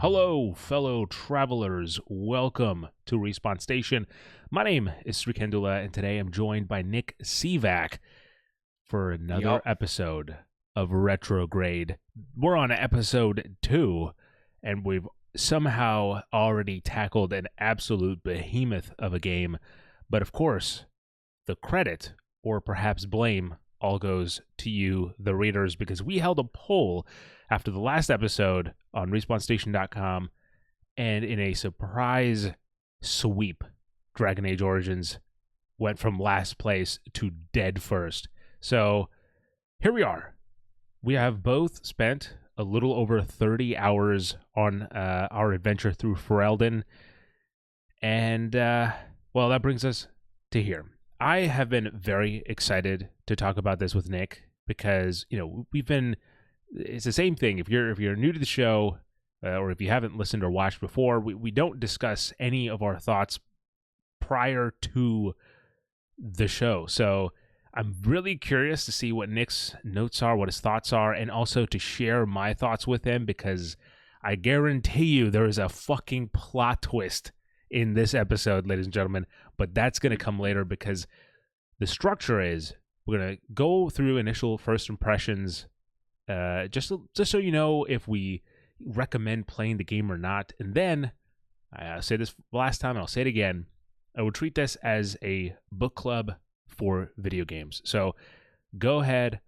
Hello, fellow travelers. Welcome to Respawn Station. My name is Srikendula, and today I'm joined by Nick Sivak for another episode of Retrograde. We're on episode 2, and we've somehow already tackled an absolute behemoth of a game. But of course, the credit, or perhaps blame, all goes to you, the readers, because we held a poll after the last episode on RespawnStation.com, and in a surprise sweep, Dragon Age Origins went from last place to dead first. So here we are. We have both spent a little over 30 hours on our adventure through Ferelden, and well, that brings us to here. I have been very excited to talk about this with Nick because, you know, it's the same thing. If you're new to the show, or if you haven't listened or watched before, we don't discuss any of our thoughts prior to the show. So I'm really curious to see what Nick's notes are, what his thoughts are, and also to share my thoughts with him, because I guarantee you there is a fucking plot twist in this episode, ladies and gentlemen, but that's going to come later, because the structure is we're going to go through initial first impressions, just so you know if we recommend playing the game or not. And then, I said this last time, and I'll say it again, I will treat this as a book club for video games. So go ahead,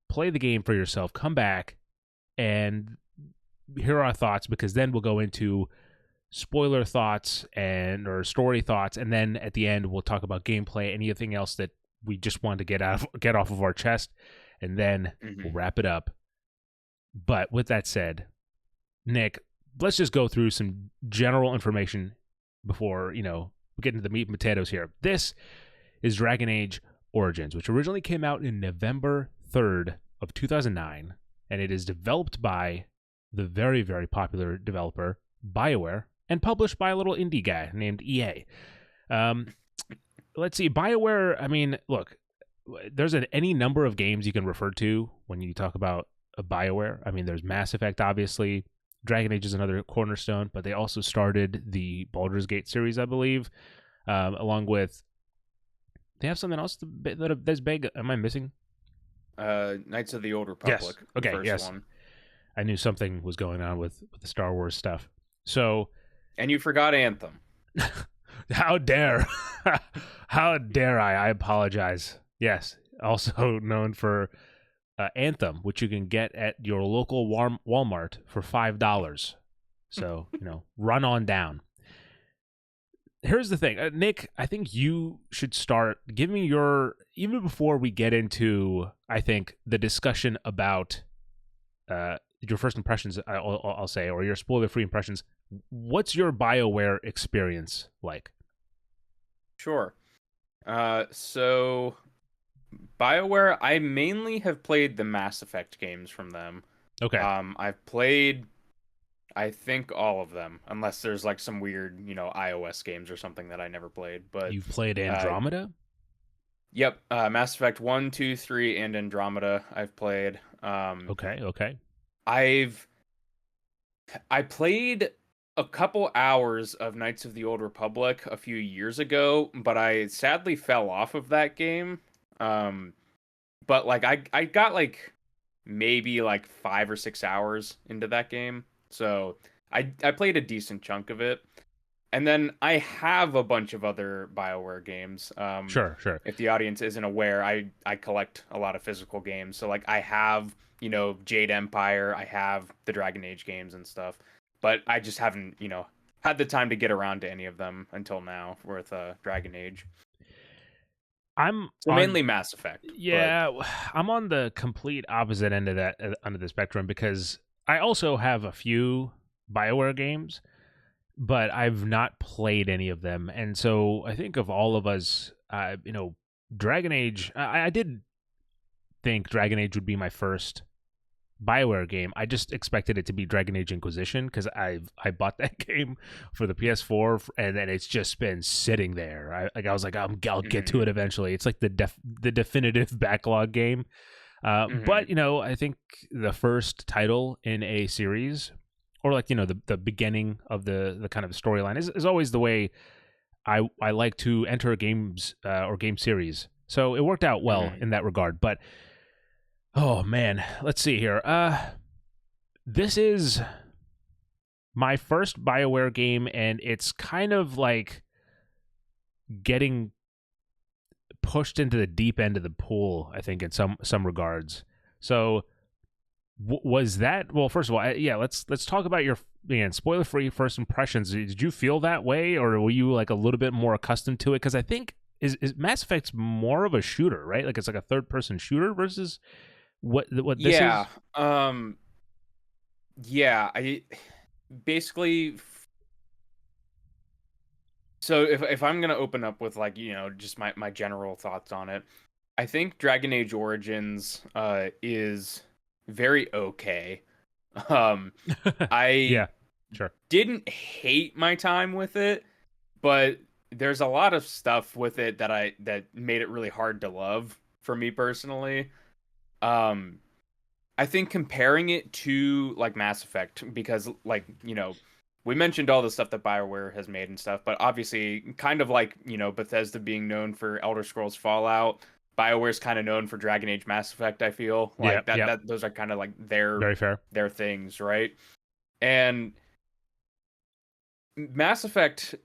play the game for yourself, come back, and hear our thoughts, because then we'll go into spoiler thoughts or story thoughts, and then at the end we'll talk about gameplay, anything else that we just want to get off of our chest, and then we'll wrap it up. But with that said, Nick, let's just go through some general information before, we get into the meat and potatoes here. This is Dragon Age Origins, which originally came out in November 3rd of 2009, and it is developed by the very, very popular developer BioWare and published by a little indie guy named EA. Let's see, BioWare, I mean, look, there's any number of games you can refer to when you talk about a BioWare. I mean, there's Mass Effect, obviously. Dragon Age is another cornerstone, but they also started the Baldur's Gate series, I believe, along with... They have something else that's big. Am I missing? Knights of the Old Republic. Yes. Okay, yes. One. I knew something was going on with the Star Wars stuff. So... And you forgot Anthem. How dare. How dare I? I apologize. Yes. Also known for Anthem, which you can get at your local Walmart for $5. So, run on down. Here's the thing. Nick, I think you should start. Give me even before we get into, I think, the discussion about your first impressions, I'll say, or your spoiler-free impressions. What's your BioWare experience like? Sure. So BioWare, I mainly have played the Mass Effect games from them. Okay. I've played, I think, all of them, unless there's like some weird, iOS games or something that I never played. But you've played Andromeda? Yep. Mass Effect 1, 2, 3, and Andromeda I've played. Okay. I played a couple hours of Knights of the Old Republic a few years ago, but I sadly fell off of that game. But like I got like maybe like 5 or 6 hours into that game. So I played a decent chunk of it. And then I have a bunch of other BioWare games. Sure. If the audience isn't aware, I collect a lot of physical games. So like I have, Jade Empire, I have the Dragon Age games and stuff. But I just haven't, had the time to get around to any of them until now with Dragon Age. Mainly Mass Effect. Yeah, but I'm on the complete opposite end of that, end of the spectrum, because I also have a few BioWare games, but I've not played any of them. And so I think of all of us, Dragon Age, I did think Dragon Age would be my first BioWare game. I just expected it to be Dragon Age Inquisition, because I bought that game for the PS4, and then it's just been sitting there. I was like, I'll get to it eventually. It's like the definitive backlog game. But I think the first title in a series or like, the beginning of the kind of storyline is always the way I like to enter games or game series. So it worked out well in that regard. But oh man, let's see here. This is my first BioWare game, and it's kind of like getting pushed into the deep end of the pool, I think, in some regards. So was that, well, first of all, let's talk about your, again, spoiler-free first impressions. Did you feel that way, or were you like a little bit more accustomed to it? Because I think is Mass Effect's more of a shooter, right? Like it's like a third-person shooter versus what this is. I basically. So if I'm gonna open up with like just my general thoughts on it, I think Dragon Age Origins is very okay. I didn't hate my time with it, but there's a lot of stuff with it that made it really hard to love for me personally. I think comparing it to like Mass Effect, because like, we mentioned all the stuff that BioWare has made and stuff, but obviously kind of like, Bethesda being known for Elder Scrolls Fallout, BioWare's kind of known for Dragon Age Mass Effect, I feel. Like that those are kind of like very fair. Their things, right? And Mass Effect,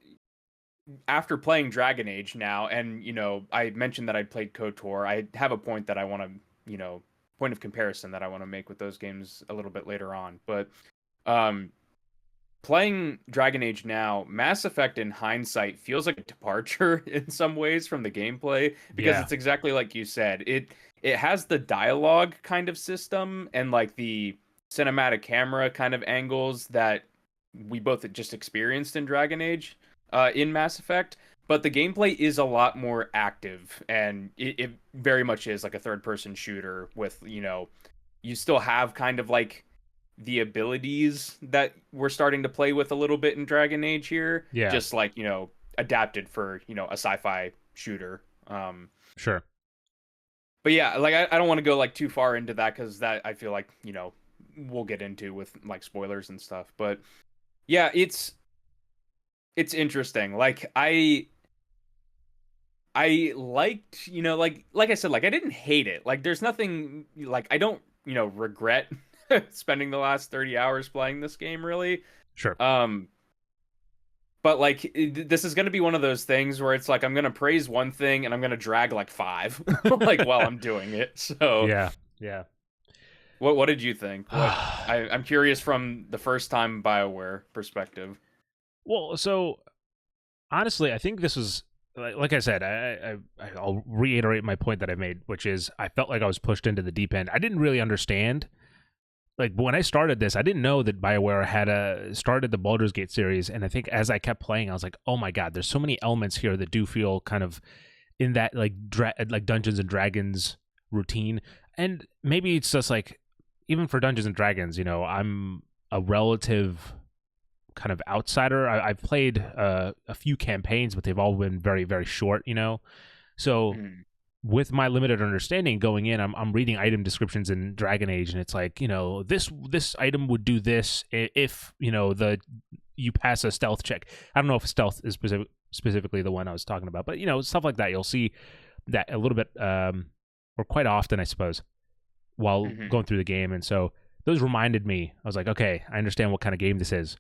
after playing Dragon Age now, and I mentioned that I played KOTOR, I have a point that I want to, point of comparison that I want to make with those games a little bit later on. But playing Dragon Age now, Mass Effect in hindsight feels like a departure in some ways from the gameplay, because it's exactly like you said. It has the dialogue kind of system and like the cinematic camera kind of angles that we both just experienced in Dragon Age in Mass Effect, but the gameplay is a lot more active, and it very much is like a third-person shooter with, you still have kind of like the abilities that we're starting to play with a little bit in Dragon Age here. Yeah. Just like, adapted for, a sci-fi shooter. Sure. But yeah, like I don't want to go like too far into that, because that I feel like, we'll get into with like spoilers and stuff. But yeah, it's interesting. Like I liked, like I said, like I didn't hate it. Like there's nothing, like I don't, regret spending the last 30 hours playing this game, really. Sure. But like this is going to be one of those things where it's like I'm going to praise one thing and I'm going to drag like 5 like while I'm doing it. So yeah. What did you think? I'm curious from the first time BioWare perspective. Well, so honestly, I think this was, like I said, I'll reiterate my point that I made, which is I felt like I was pushed into the deep end. I didn't really understand. Like when I started this, I didn't know that BioWare had started the Baldur's Gate series, and I think as I kept playing, I was like, oh my god, there's so many elements here that do feel kind of in that like Dungeons and Dragons routine. And maybe it's just like, even for Dungeons and Dragons, I'm a relative kind of outsider. I've played a few campaigns, but they've all been very, very short, So with my limited understanding going in, I'm reading item descriptions in Dragon Age, and it's like, this item would do this if, you pass a stealth check. I don't know if stealth is specifically the one I was talking about, but, stuff like that. You'll see that a little bit, or quite often, I suppose, while going through the game. And so those reminded me, I was like, okay, I understand what kind of game this is.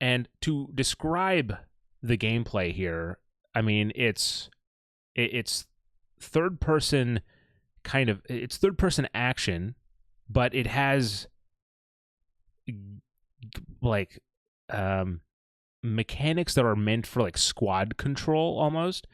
And to describe the gameplay here, I mean, it's third person it's third person action, but it has like mechanics that are meant for like squad control almost,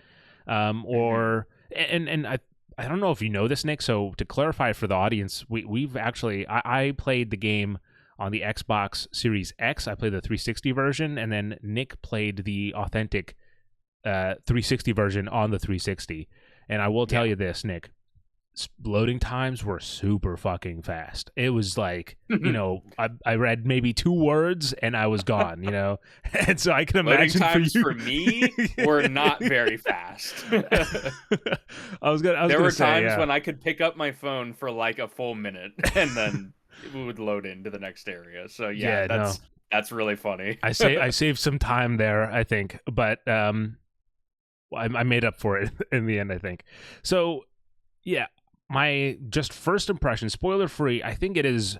or and I don't know if you know this, Nick, so to clarify for the audience, we've actually I played the game on the Xbox Series X. I played the 360 version, and then Nick played the authentic 360 version on the 360. And I will tell you this, Nick, loading times were super fucking fast. It was like, I read maybe 2 words and I was gone, And so I can imagine loading times for me were not very fast. There were times when I could pick up my phone for like a full minute and then it would load into the next area. So That's really funny. I saved some time there, I think, but I made up for it in the end, I think. So yeah, my just first impression, spoiler free, I think it is.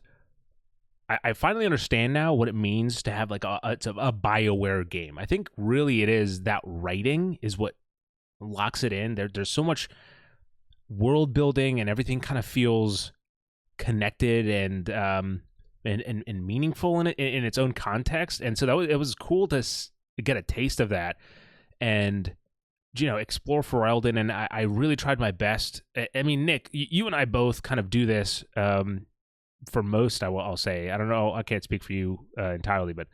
I finally understand now what it means to have like a BioWare game. I think really it is that writing is what locks it in. There's so much world building and everything kind of feels connected and meaningful in its own context. And so it was cool to get a taste of that and explore Ferelden. And I really tried my best. I mean, Nick, you and I both kind of do this. For most, I'll say, I don't know, I can't speak for you entirely, but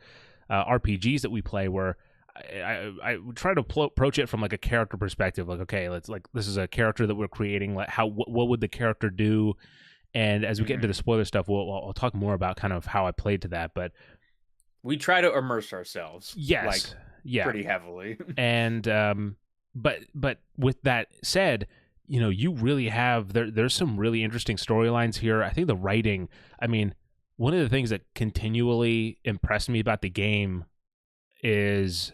RPGs that we play where I try to approach it from like a character perspective. Like, okay, this is a character that we're creating. Like, what would the character do? And as we get into the spoiler stuff, I'll talk more about kind of how I played to that. But we try to immerse ourselves, pretty heavily. And but with that said, you really have there's some really interesting storylines here. I think the writing, I mean, one of the things that continually impressed me about the game is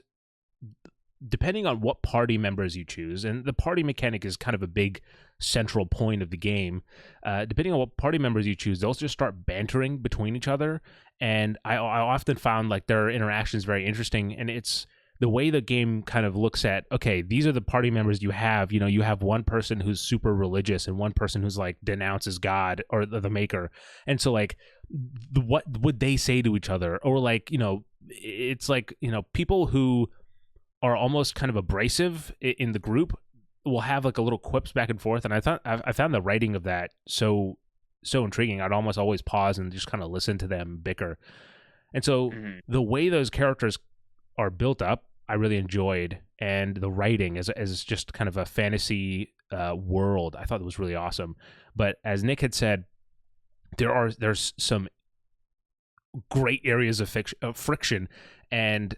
depending on what party members you choose, and the party mechanic is kind of a big central point of the game. Depending on what party members you choose, they'll just start bantering between each other, and I often found like their interactions very interesting. And it's the way the game kind of looks at, okay, these are the party members you have. You have one person who's super religious and one person who's like denounces God or the maker, and so like what would they say to each other? Or like, it's like, people who are almost kind of abrasive in the group will have like a little quips back and forth. And I found the writing of that so intriguing. I'd almost always pause and just kind of listen to them bicker. And so the way those characters are built up, I really enjoyed. And the writing as just kind of a fantasy world, I thought it was really awesome. But as Nick had said, there's some great areas of friction. And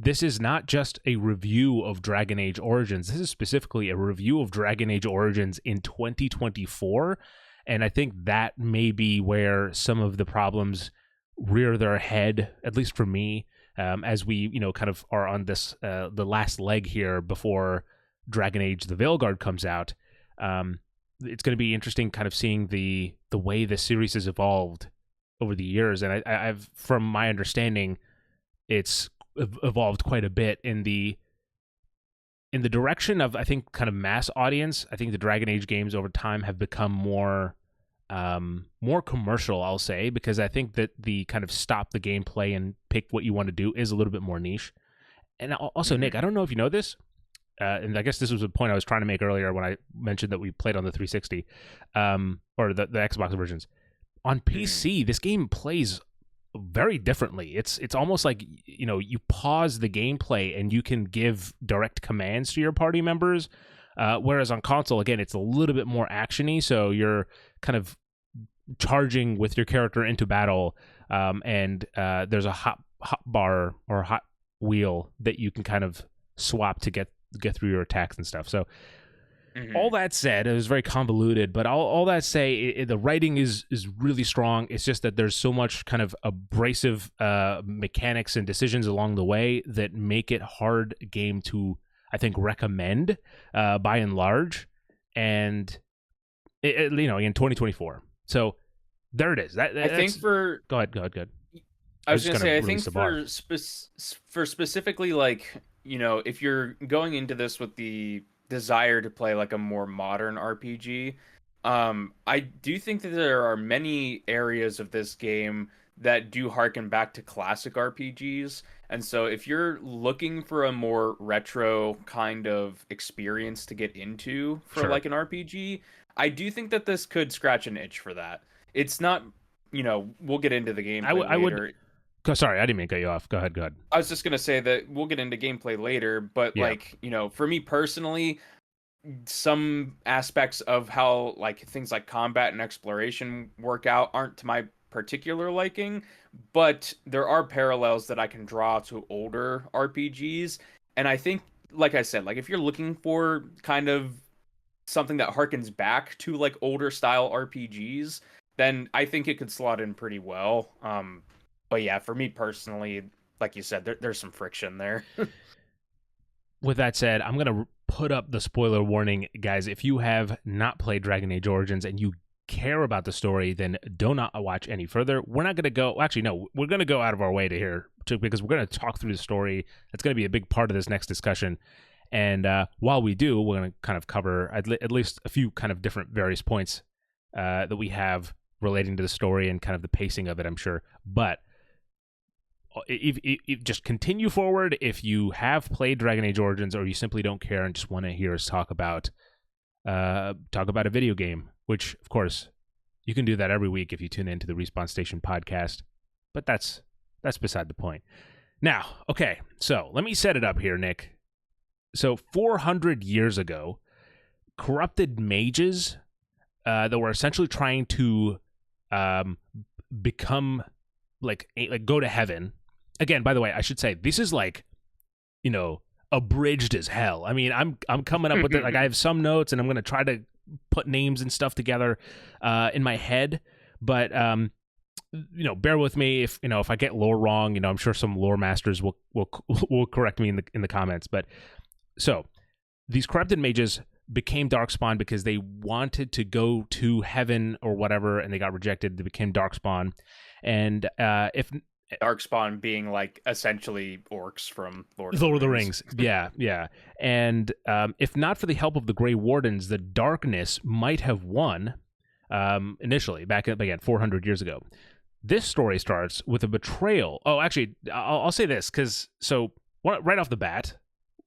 this is not just a review of Dragon Age Origins. This is specifically a review of Dragon Age Origins in 2024. And I think that may be where some of the problems rear their head, at least for me, as we, kind of are on this, the last leg here before Dragon Age The Veilguard comes out. It's going to be interesting kind of seeing the way the series has evolved over the years. And I've, from my understanding, it's evolved quite a bit in the direction of, I think, kind of mass audience. I think the Dragon Age games over time have become more commercial, I'll say, because I think that the kind of stop the gameplay and pick what you want to do is a little bit more niche. And also, Nick, I don't know if you know this, and I guess this was a point I was trying to make earlier when I mentioned that we played on the 360 or the Xbox versions. On PC, this game plays very differently. It's almost like, you pause the gameplay and you can give direct commands to your party members, whereas on console, again, it's a little bit more actiony, so you're kind of charging with your character into battle, and there's a hot bar or hot wheel that you can kind of swap to get through your attacks and stuff. So all that said, it was very convoluted, but all that say, the writing is really strong. It's just that there's so much kind of abrasive mechanics and decisions along the way that make it hard game to, I think, recommend by and large, and in 2024. So there it is. I think for go ahead. I was gonna say, I think for specifically, like, if you're going into this with the desire to play like a more modern RPG, I do think that there are many areas of this game that do harken back to classic RPGs. And so if you're looking for a more retro kind of experience to get into for like an RPG, I do think that this could scratch an itch for that. It's not, we'll get into the gameplay later. Sorry, I didn't mean to cut you off. Go ahead. I was just going to say that we'll get into gameplay later, but like, for me personally, some aspects of how like things like combat and exploration work out aren't to my particular liking, but there are parallels that I can draw to older RPGs. And I think, like I said, like if you're looking for kind of something that harkens back to like older style RPGs, then I think it could slot in pretty well. But yeah, for me personally, like you said, there's some friction there. With that said, I'm going to put up the spoiler warning, guys. If you have not played Dragon Age Origins and you care about the story, then do not watch any further. We're not going to go, actually, no, we're going to go out of our way because we're going to talk through the story. That's going to be a big part of this next discussion. And while we do, we're going to kind of cover at least a few kind of different various points that we have relating to the story and kind of the pacing of it, I'm sure. But if just continue forward if you have played Dragon Age Origins or you simply don't care and just want to hear us talk about a video game, which of course you can do that every week if you tune into the Respawn Station podcast. But that's beside the point. Now, okay, so let me set it up here, Nick. So 400 years ago, corrupted mages that were essentially trying to become like go to heaven. Again, by the way, I should say this is like, abridged as hell. I mean, I'm coming up with it. Like, I have some notes, and I'm gonna try to put names and stuff together in my head. But bear with me if I get lore wrong. I'm sure some lore masters will correct me in the comments. But so these corrupted mages became Darkspawn because they wanted to go to heaven or whatever, and they got rejected. They became Darkspawn, and if Darkspawn being like essentially orcs from Lord of the Rings. Yeah. And if not for the help of the Grey Wardens, the darkness might have won initially, back again 400 years ago. This story starts with a betrayal. Oh, actually, I'll say this, because right off the bat,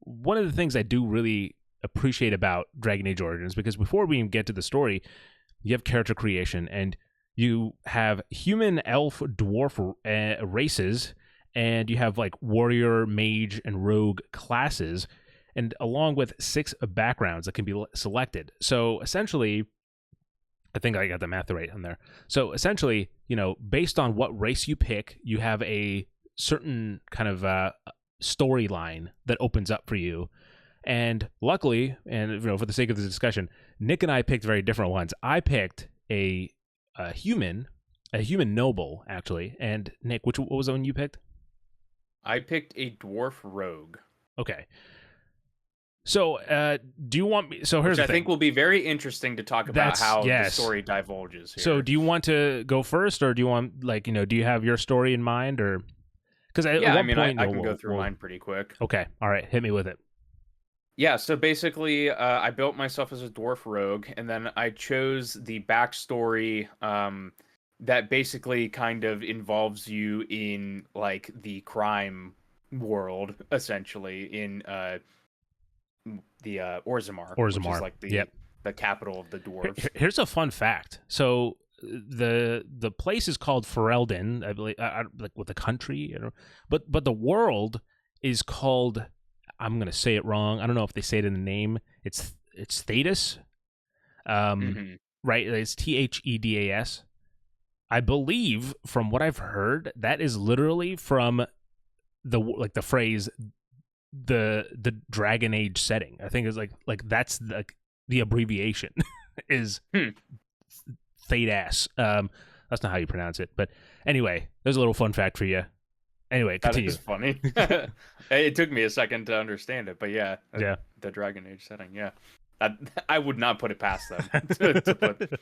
one of the things I do really appreciate about Dragon Age Origins, because before we even get to the story, you have character creation, and you have human, elf, dwarf races, and you have like warrior, mage, and rogue classes, and along with 6 backgrounds that can be selected. So essentially, I think I got the math right on there. So essentially, based on what race you pick, you have a certain kind of storyline that opens up for you. And luckily, and for the sake of the discussion, Nick and I picked very different ones. I picked a human noble, actually. And Nick, what was the one you picked? I picked a dwarf rogue. Okay. So, do you want me? So here's Which the I think will be very interesting to talk about how the story divulges here. So, do you want to go first, or do you want do you have your story in mind, or because I can go through mine pretty quick. Okay, all right, hit me with it. Yeah, so basically, I built myself as a dwarf rogue, and then I chose the backstory that basically kind of involves you in like the crime world, essentially in the Orzammar, which is like the capital of the dwarves. Here's a fun fact. So the place is called Ferelden, I believe, like with the country, but the world is called. I'm gonna say it wrong. I don't know if they say it in the name. It's Thedas, right? It's Thedas. I believe, from what I've heard, that is literally from the phrase the Dragon Age setting. I think it's like that's the abbreviation is Thedas. That's not how you pronounce it, but anyway, there's a little fun fact for you. Anyway, continue. That is funny. It took me a second to understand it, but yeah. The Dragon Age setting, yeah. I would not put it past them to put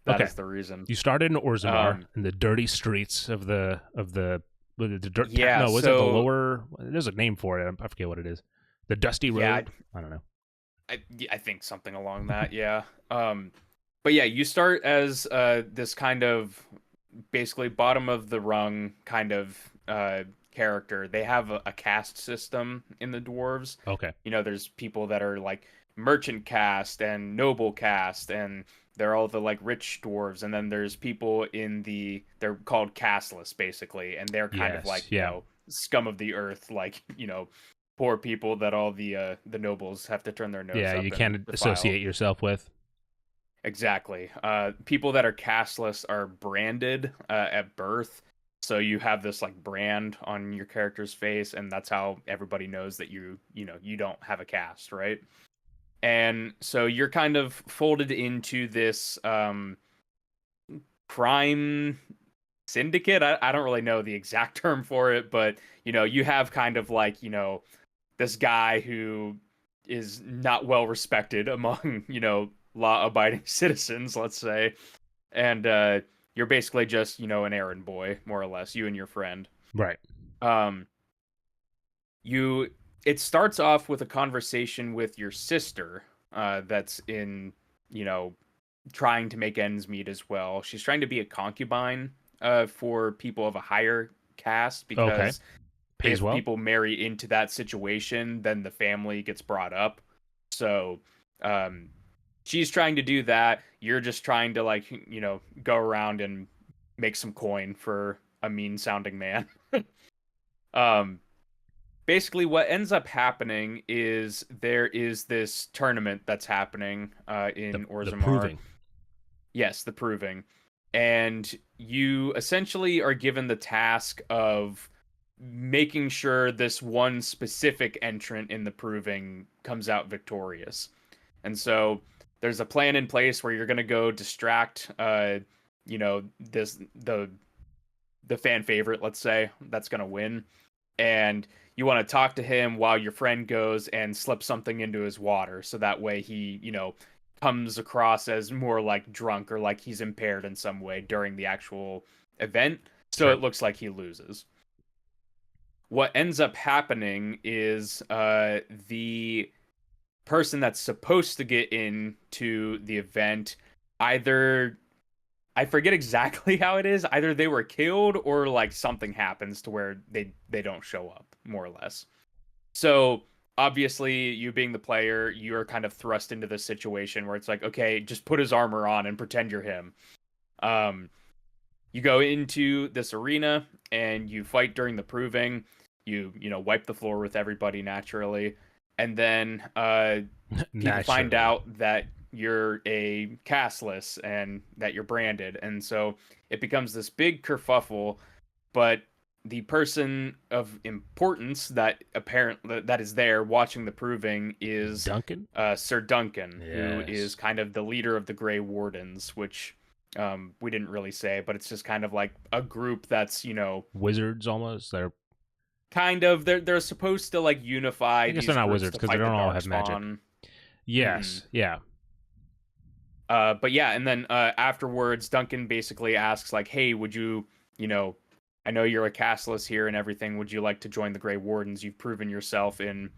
that is the reason. You started in Orzammar, in the dirty streets of the dirt. Yeah, no, was it the lower? There's a name for it. I forget what it is. The Dusty Road. Yeah, I don't know. I think something along that. Yeah. But yeah, you start as this kind of basically bottom of the rung kind of character. They have a caste system in the dwarves. Okay. There's people that are like merchant caste and noble caste, and they're all the like rich dwarves, and then there's people they're called casteless basically, and they're kind of like scum of the earth, like poor people that all the nobles have to turn their nose up you can't associate yourself with. Exactly. People that are casteless are branded at birth, so you have this like brand on your character's face, and that's how everybody knows that you don't have a caste, right? And so you're kind of folded into this crime syndicate. I don't really know the exact term for it, but you have kind of like this guy who is not well respected among law abiding citizens, let's say, and you're basically just an errand boy, more or less, you and your friend. Right. um it starts off with a conversation with your sister, that's in trying to make ends meet as well. She's trying to be a concubine for people of a higher caste, Okay. because Pays if well. people marry into that situation, then the family gets brought up. So she's trying to do that. You're just trying to go around and make some coin for a mean sounding man. um Basically what ends up happening is there is this tournament that's happening in Orzammar. The Proving. Yes, the Proving. And you essentially are given the task of making sure this one specific entrant in the Proving comes out victorious. And so there's a plan in place where you're going to go distract this the fan favorite, let's say, that's going to win. And you want to talk to him while your friend goes and slips something into his water, so that way he comes across as more like drunk or like he's impaired in some way during the actual event, so Sure. It looks like he loses. What ends up happening is the person that's supposed to get into the event, either, I forget exactly how it is, either they were killed or like something happens to where they don't show up, more or less. So obviously, you being the player, you're kind of thrust into this situation where it's like, okay, just put his armor on and pretend you're him. You go into this arena and you fight during the Proving. You wipe the floor with everybody naturally, and then people find out that you're a casteless and that you're branded, and so it becomes this big kerfuffle. But the person of importance that is there watching the Proving is Duncan? Sir Duncan, Yes. who is kind of the leader of the Grey Wardens, which we didn't really say, but it's just kind of like a group that's wizards almost. They're kind of they're supposed to like unify. I guess they're not wizards because they don't all have magic. Yes, yeah. But yeah, and then afterwards, Duncan basically asks like, "Hey, would you, I know you're a casteless here and everything. Would you like to join the Grey Wardens? You've proven yourself in,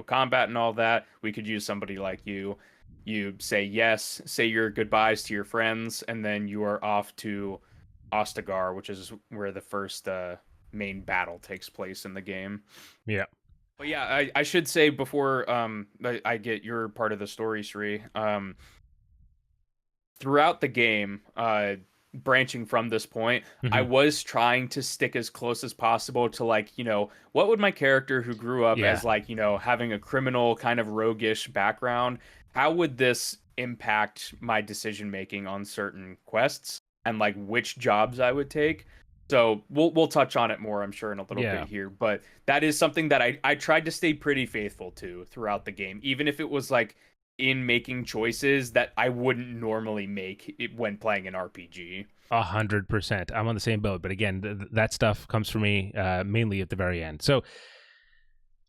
combat and all that. We could use somebody like you." You say yes, say your goodbyes to your friends, and then you are off to Ostagar, which is where the first main battle takes place in the game. Yeah. But yeah, I should say before I get your part of the story, Sri, throughout the game, branching from this point, I was trying to stick as close as possible to like, what would my character who grew up as like, having a criminal kind of roguish background, how would this impact my decision making on certain quests and like which jobs I would take? So we'll touch on it more, I'm sure, in a little bit here. But that is something that I tried to stay pretty faithful to throughout the game, even if it was like in making choices that I wouldn't normally make when playing an RPG. 100%. I'm on the same boat, but again, that stuff comes for me mainly at the very end. So,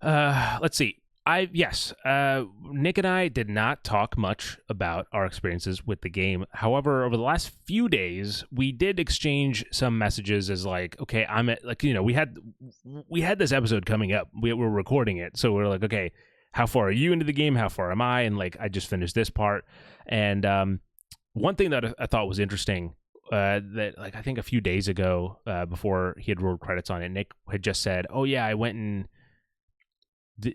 let's see. Nick and I did not talk much about our experiences with the game. However, over the last few days, we did exchange some messages as like, okay, I'm at like, we had this episode coming up. We were recording it, so we're like, okay, how far are you into the game? How far am I? And like, I just finished this part. And one thing that I thought was interesting, that like I think a few days ago, before he had rolled credits on it, Nick had just said, "Oh yeah, I went and."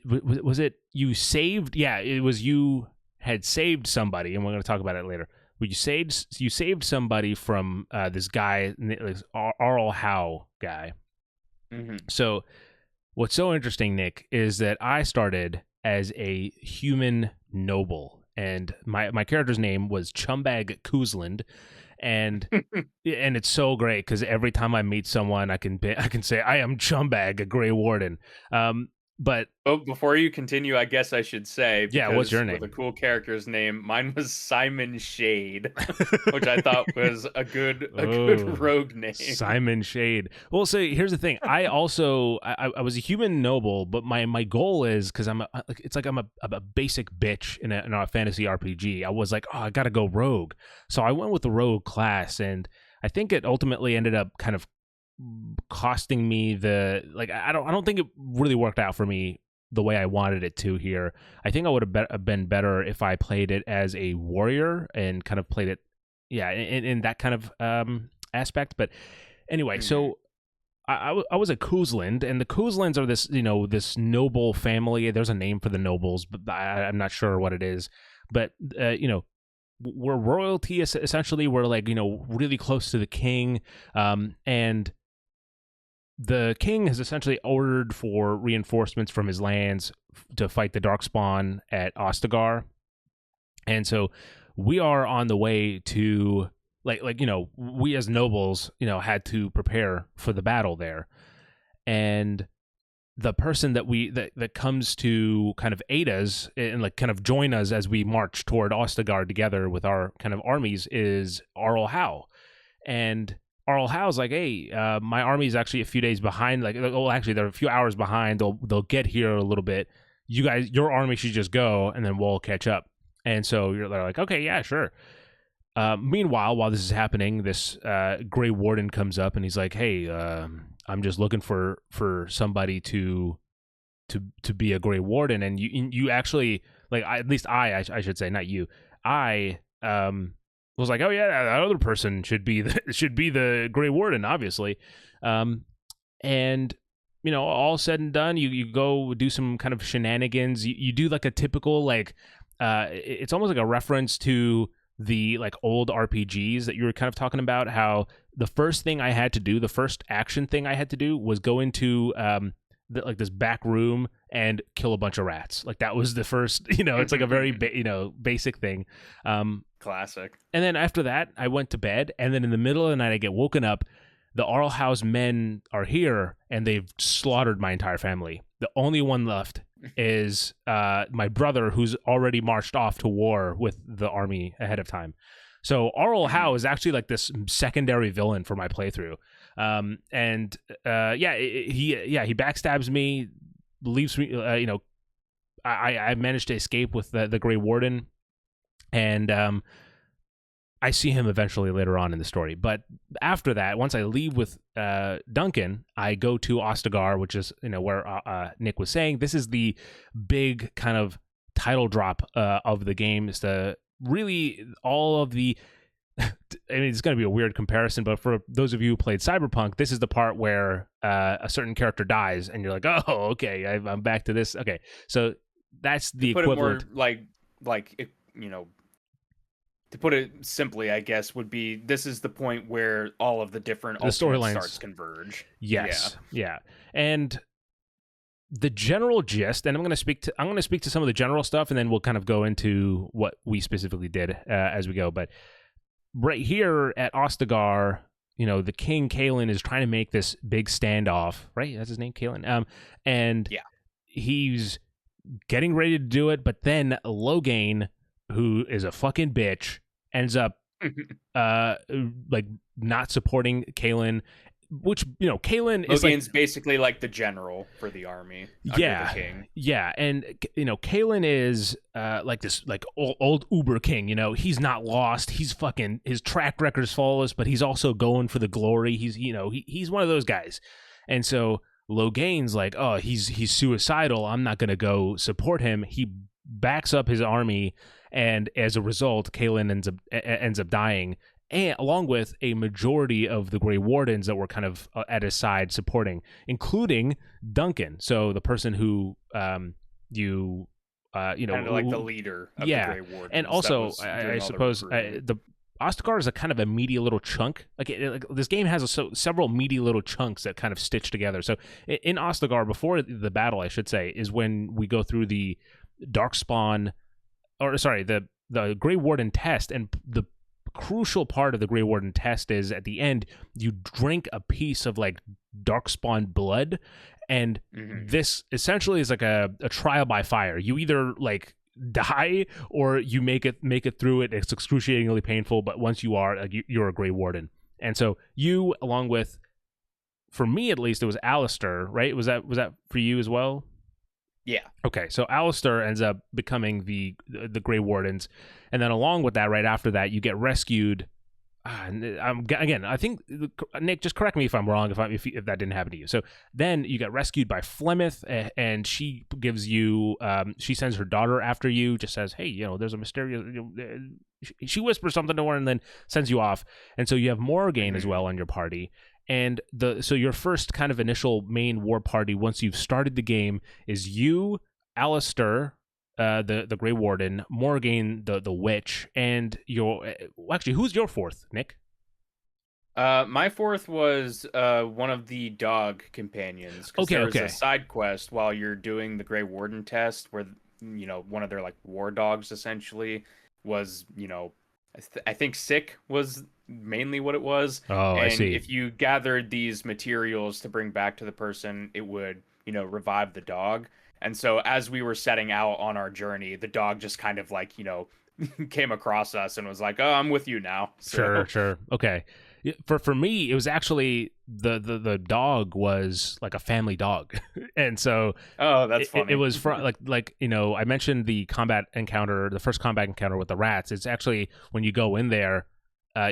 Was it you saved? Yeah, it was you had saved somebody, and we're going to talk about it later. But you saved somebody from this guy, this Arl Howe guy. Mm-hmm. So, what's so interesting, Nick, is that I started as a human noble, and my character's name was Chumbag Kuzland. And and it's so great because every time I meet someone, I can say I am Chumbag, a Grey Warden. But oh, before you continue, I guess I should say, yeah, what's because your with a name? cool character's name, mine was Simon Shade, which I thought was a good Oh, rogue name. Simon Shade. Well, so here's the thing. I also I was a human noble, but my goal is because it's like I'm a basic bitch in a fantasy RPG. I was like, oh, I gotta go rogue, so I went with the rogue class, and I think it ultimately ended up kind of costing me the like. I don't think it really worked out for me the way I wanted it to here. I think I would have been better if I played it as a warrior and kind of played it, yeah, in that kind of aspect. But anyway, so I was a Kuzland, and the Kuzlands are this, this noble family. There's a name for the nobles, but I'm not sure what it is. But we're royalty essentially. We're like really close to the king, and the king has essentially ordered for reinforcements from his lands to fight the Darkspawn at Ostagar. And so we are on the way to we as nobles, had to prepare for the battle there. And the person that comes to kind of aid us and like kind of join us as we march toward Ostagar together with our kind of armies is Arl Howe. And Arl Howe's like, hey, my army's actually a few days behind. Like, well, actually, they're a few hours behind. They'll get here a little bit. You guys, your army should just go, and then we'll catch up. And so they're like, okay, yeah, sure. Meanwhile, while this is happening, this Grey Warden comes up, and he's like, hey, I'm just looking for somebody to be a Grey Warden, and you actually like, at least I should say, not you. I was like, oh yeah, that other person should be the Grey Warden, obviously. And all said and done, you go do some kind of shenanigans. You do like a typical like, it's almost like a reference to the like old RPGs that you were kind of talking about. How the first action thing I had to do was go into this back room and kill a bunch of rats. Like that was the first, it's like a very basic thing. Classic. And then after that, I went to bed, and then in the middle of the night, I get woken up. The Arl House men are here, and they've slaughtered my entire family. The only one left is my brother, who's already marched off to war with the army ahead of time. So Arl Howe is actually like this secondary villain for my playthrough. He backstabs me, leaves me. I managed to escape with the Grey Warden, and I see him eventually later on in the story. But after that, once I leave with Duncan, I go to Ostagar, which is where Nick was saying. This is the big kind of title drop of the game. It's the really all of the. I mean, it's going to be a weird comparison, but for those of you who played Cyberpunk, this is the part where a certain character dies, and you're like, "Oh, okay, I'm back to this." Okay, so that's the equivalent. Put it more like to put it simply, I guess, would be this is the point where all of the different storylines starts converge. Yes, yeah, and the general gist, and I'm going to speak to some of the general stuff, and then we'll kind of go into what we specifically did as we go. But right here at Ostagar, the King Kalen is trying to make this big standoff. Right, that's his name, Kalen. And yeah, he's getting ready to do it, but then Loghain, who is a fucking bitch, ends up like not supporting Kalen, which Kalen is Loghain's basically like the general for the army. Yeah, under the king. Yeah, and Kalen is like this like old Uber king. He's not lost. He's fucking, his track record's flawless, but he's also going for the glory. He's he's one of those guys, and so Loghain's like, oh, he's suicidal. I'm not gonna go support him. He backs up his army, and as a result, Kalen ends up dying, and along with a majority of the Grey Wardens that were kind of at his side supporting, including Duncan. So the person who kind of like the leader of the Grey Wardens. And also, I suppose the Ostagar is a kind of a meaty little chunk. Like this game has several meaty little chunks that kind of stitch together. So in Ostagar, before the battle, I should say, is when we go through the Darkspawn, or sorry, the Grey Warden test, and the crucial part of the Grey Warden test is at the end you drink a piece of like Darkspawn blood, And this essentially is like a trial by fire. You either like die or you make it through it. It's excruciatingly painful, but once you are, like, you're a Grey Warden. And so you, along with, for me at least, it was Alistair, right? Was that for you as well? Yeah. Okay, so Alistair ends up becoming the Grey Wardens, and then along with that, right after that, you get rescued. Again, I think, Nick, just correct me if I'm wrong, if that didn't happen to you. So then you get rescued by Flemeth, and she gives you, she sends her daughter after you, just says, hey, there's a mysterious, she whispers something to her and then sends you off. And so you have Morgaine as well on your party. And so your first kind of initial main war party, once you've started the game, is you, Alistair, the Grey Warden, Morgaine, the witch, and actually, who's your fourth, Nick? My fourth was one of the dog companions. Okay, there was a side quest while you're doing the Grey Warden test where one of their like war dogs essentially was I think sick was mainly what it was. Oh, and I see. If you gathered these materials to bring back to the person, it would revive the dog. And so as we were setting out on our journey, the dog just kind of like, came across us and was like, oh, I'm with you now. So. Sure. Okay. For me, it was actually the dog was like a family dog. And so that's funny. It was like I mentioned the first combat encounter with the rats. It's actually when you go in there,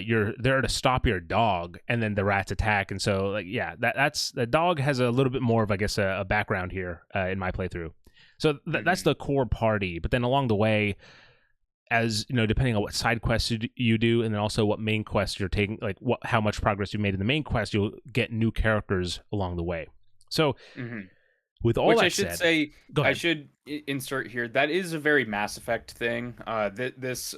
you're there to stop your dog, and then the rats attack. And so, that's the dog has a little bit more of, I guess, a background here in my playthrough. So that's the core party. But then along the way, as depending on what side quests you do, and then also what main quests you're taking, like how much progress you made in the main quest, you'll get new characters along the way. So, with all that said, I should insert here that is a very Mass Effect thing. This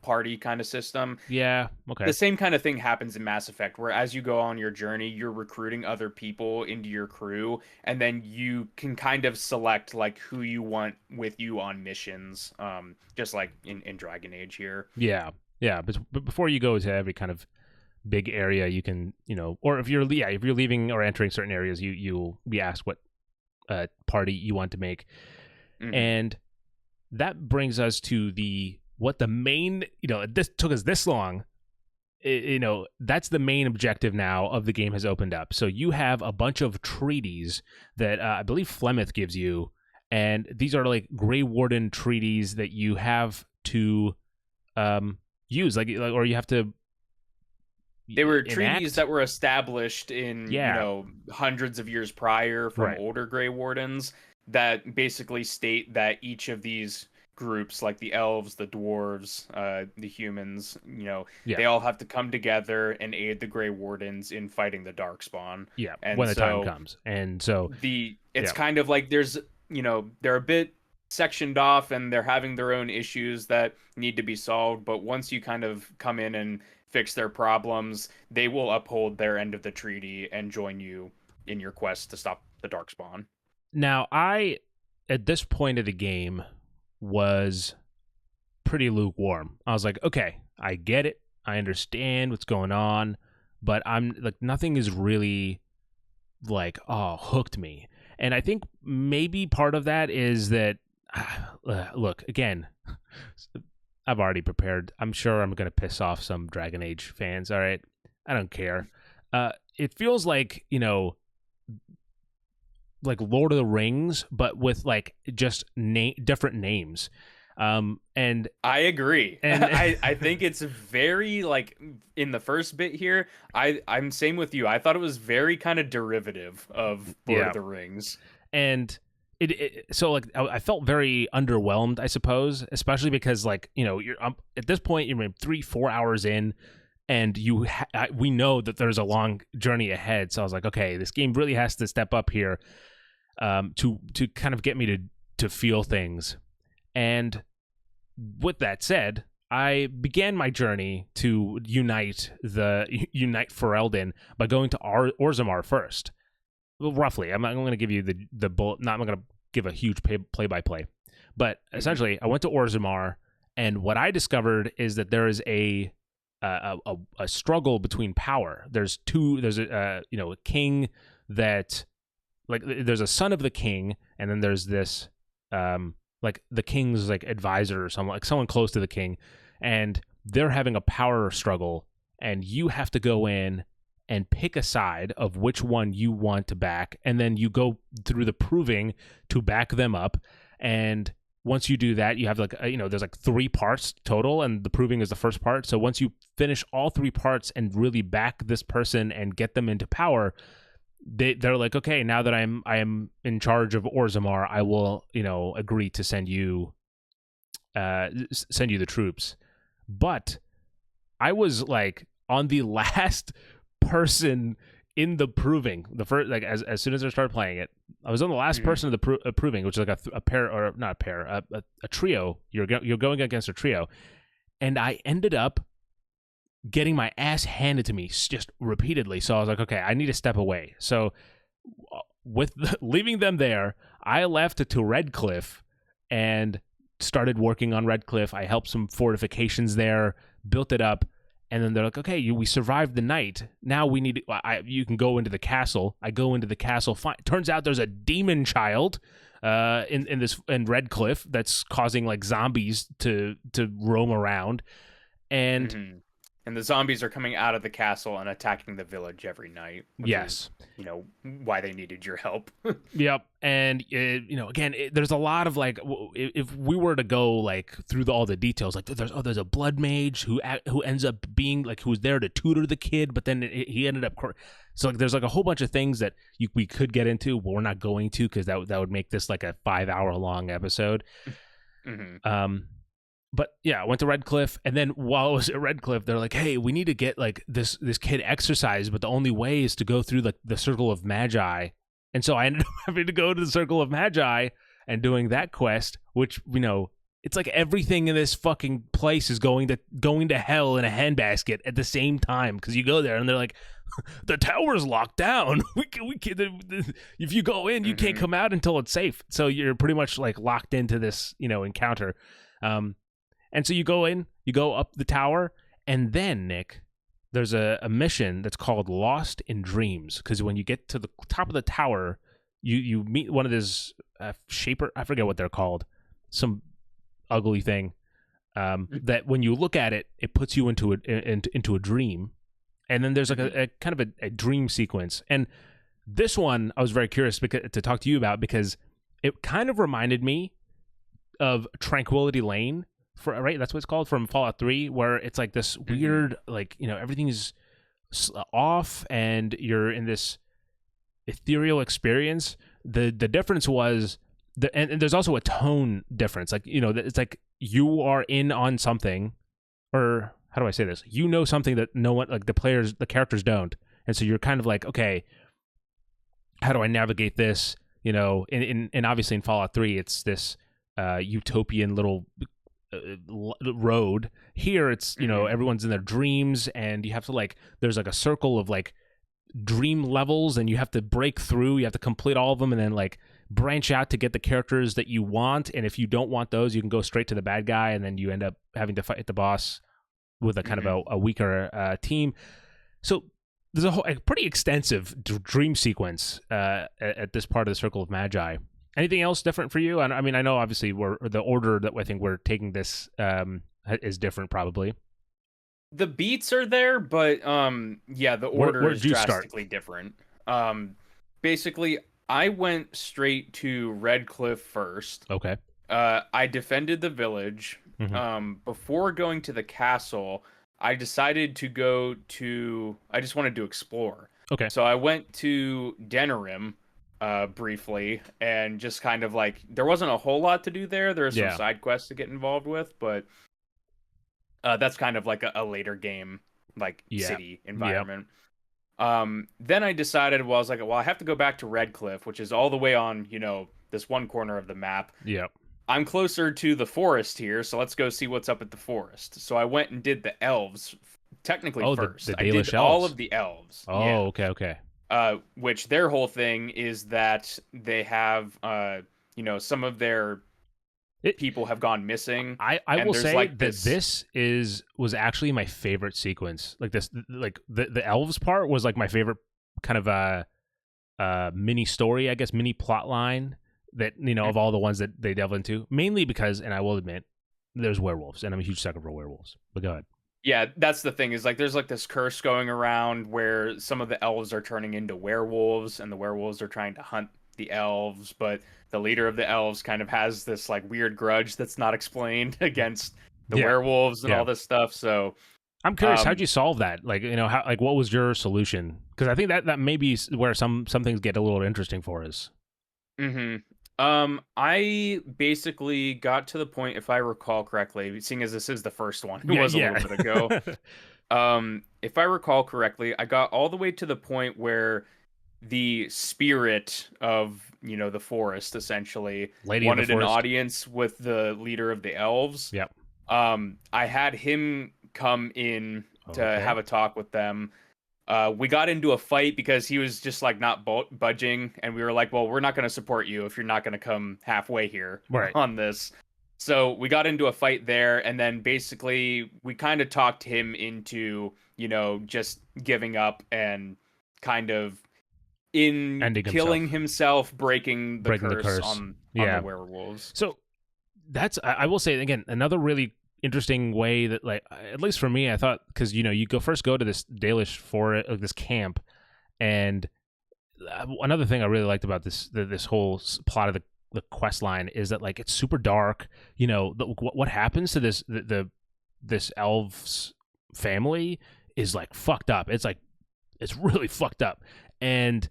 party kind of system. Yeah, okay. The same kind of thing happens in Mass Effect, where as you go on your journey, you're recruiting other people into your crew, and then you can kind of select like who you want with you on missions, just like in Dragon Age here. Yeah. But before you go to every kind of big area, you can, or if you're leaving or entering certain areas, you'll be asked what party you want to make, and that brings us to what the main, this took us this long, that's the main objective now of the game has opened up. So you have a bunch of treaties that I believe Flemeth gives you, and these are like Grey Warden treaties that you have to use, or you have to. They were treaties that were established in hundreds of years prior from older Grey Wardens that basically state that each of these groups, like the elves, the dwarves, the humans, they all have to come together and aid the Grey Wardens in fighting the Darkspawn. Yeah, and when the time comes. And so it's kind of like there's they're a bit sectioned off and they're having their own issues that need to be solved, but once you kind of come in and fix their problems, they will uphold their end of the treaty and join you in your quest to stop the Darkspawn. Now, I, at this point of the game, was pretty lukewarm. I was like, okay, I get it. I understand what's going on, but I'm like, nothing is really like, hooked me. And I think maybe part of that is that, look, again, I've already prepared. I'm sure I'm going to piss off some Dragon Age fans. All right. I don't care. It feels like, like Lord of the Rings, but with like just different names. And I agree. And I think it's very like in the first bit here, I'm same with you. I thought it was very kind of derivative of Lord of the Rings. And so like I felt very underwhelmed, I suppose, especially because like, you're at this point you're 3-4 hours in, and we know that there's a long journey ahead. So I was like, okay, this game really has to step up here to kind of get me to feel things. And with that said, I began my journey to unite Ferelden by going to Orzammar first. Well, roughly, I'm going to give you the bullet. Not I'm going to give a huge play-by-play, but essentially, I went to Orzammar, and what I discovered is that there is a struggle between power. There's a king that like there's a son of the king, and then there's this like the king's like advisor or someone, like someone close to the king, and they're having a power struggle, and you have to go in and pick a side of which one you want to back, and then you go through the proving to back them up. And once you do that, you have like there's like 3 parts total, and the proving is the first part. So once you finish all 3 parts and really back this person and get them into power, they're like, okay, now that I am in charge of Orzammar, I will agree to send you the troops. But I was like on the last person in the proving, the first, like as soon as I started playing it, I was on the last person of the proving, which is like a pair, or not a pair, a trio. You're going against a trio, and I ended up getting my ass handed to me just repeatedly. So I was like, okay, I need to step away. So with leaving them there, I left to Redcliffe and started working on Redcliffe. I helped some fortifications there, built it up, and then they're like, okay, we survived the night. Now we need you can go into the castle. I go into the castle. Turns out there's a demon child in Redcliffe that's causing like zombies to roam around, and and the zombies are coming out of the castle and attacking the village every night. Yes. Is, why they needed your help. Yep. And, again, there's a lot of like, if we were to go like through all the details, like there's a blood mage who ends up being like, who was there to tutor the kid, but then he ended up. So like, there's like a whole bunch of things that we could get into, but we're not going to, because that would make this like a 5-hour long episode. But yeah, I went to Redcliffe, and then while I was at Redcliffe, they're like, hey, we need to get like this kid exercise, but the only way is to go through the Circle of Magi. And so I ended up having to go to the Circle of Magi and doing that quest, which, it's like everything in this fucking place is going to hell in a handbasket at the same time, because you go there and they're like, the tower's locked down. We can, if you go in, you can't come out until it's safe. So you're pretty much like locked into this, encounter. And so you go in, you go up the tower, and then, Nick, there's a mission that's called Lost in Dreams, because when you get to the top of the tower, you meet one of these shaper, I forget what they're called, some ugly thing, that when you look at it, it puts you into a dream, and then there's like a kind of a dream sequence. And this one, I was very curious to talk to you about, because it kind of reminded me of Tranquility Lane. Right, that's what it's called, from Fallout 3, where it's like this weird, like, everything is off and you're in this ethereal experience. The difference was, and there's also a tone difference. Like, it's like you are in on something, or how do I say this? Something that no one, like the characters don't. And so you're kind of like, okay, how do I navigate this? And obviously in Fallout 3, it's this utopian little road. Here it's everyone's in their dreams, and you have to like, there's like a circle of like dream levels, and you have to break through, you have to complete all of them, and then like branch out to get the characters that you want. And if you don't want those, you can go straight to the bad guy, and then you end up having to fight the boss with a kind of a weaker team. So there's a pretty extensive dream sequence at this part of the Circle of Magi. Anything else different for you? I mean, I know obviously the order that I think we're taking this is different, probably. The beats are there, but the order is drastically different. Basically, I went straight to Redcliffe first. Okay. I defended the village. Before going to the castle, I decided to go to. I just wanted to explore. Okay. So I went to Denerim. Briefly, and just kind of like, there wasn't a whole lot to do there. There's some side quests to get involved with, but that's kind of like a later game, like city environment. Then I decided, I was like, I have to go back to Redcliffe, which is all the way on, this one corner of the map. Yep. I'm closer to the forest here, so let's go see what's up at the forest. So I went and did the elves, technically first. The I did all of the elves. Oh, yeah. Okay. Which their whole thing is that they have, some of their people have gone missing. I will say like this was actually my favorite sequence. Like this, like the elves part was like my favorite kind of mini story, I guess, mini plot line that, of all the ones that they delve into, mainly because, and I will admit, there's werewolves, and I'm a huge sucker for werewolves. But go ahead. Yeah, that's the thing, is like there's like this curse going around where some of the elves are turning into werewolves, and the werewolves are trying to hunt the elves, but the leader of the elves kind of has this like weird grudge that's not explained against the werewolves and all this stuff. So I'm curious, how'd you solve that? Like, how, like, what was your solution? Because I think that may be where some things get a little interesting for us. I basically got to the point, if I recall correctly, seeing as this is the first one, it was a little bit ago. If I recall correctly, I got all the way to the point where the spirit of, the forest essentially wanted an audience with the leader of the elves. Yep. I had him come in to have a talk with them. We got into a fight because he was just like not budging, and we were like, well, we're not going to support you if you're not going to come halfway here on this. So we got into a fight there, and then basically we kind of talked him into, just giving up and kind of killing himself, breaking the curse on the werewolves. So that's, I will say again, another really interesting way that, like, at least for me, I thought, because you go to this Dalish forest, this camp, and another thing I really liked about this whole plot of the quest line is that, like, it's super dark. What happens to this elf's family is like fucked up. It's like, it's really fucked up. And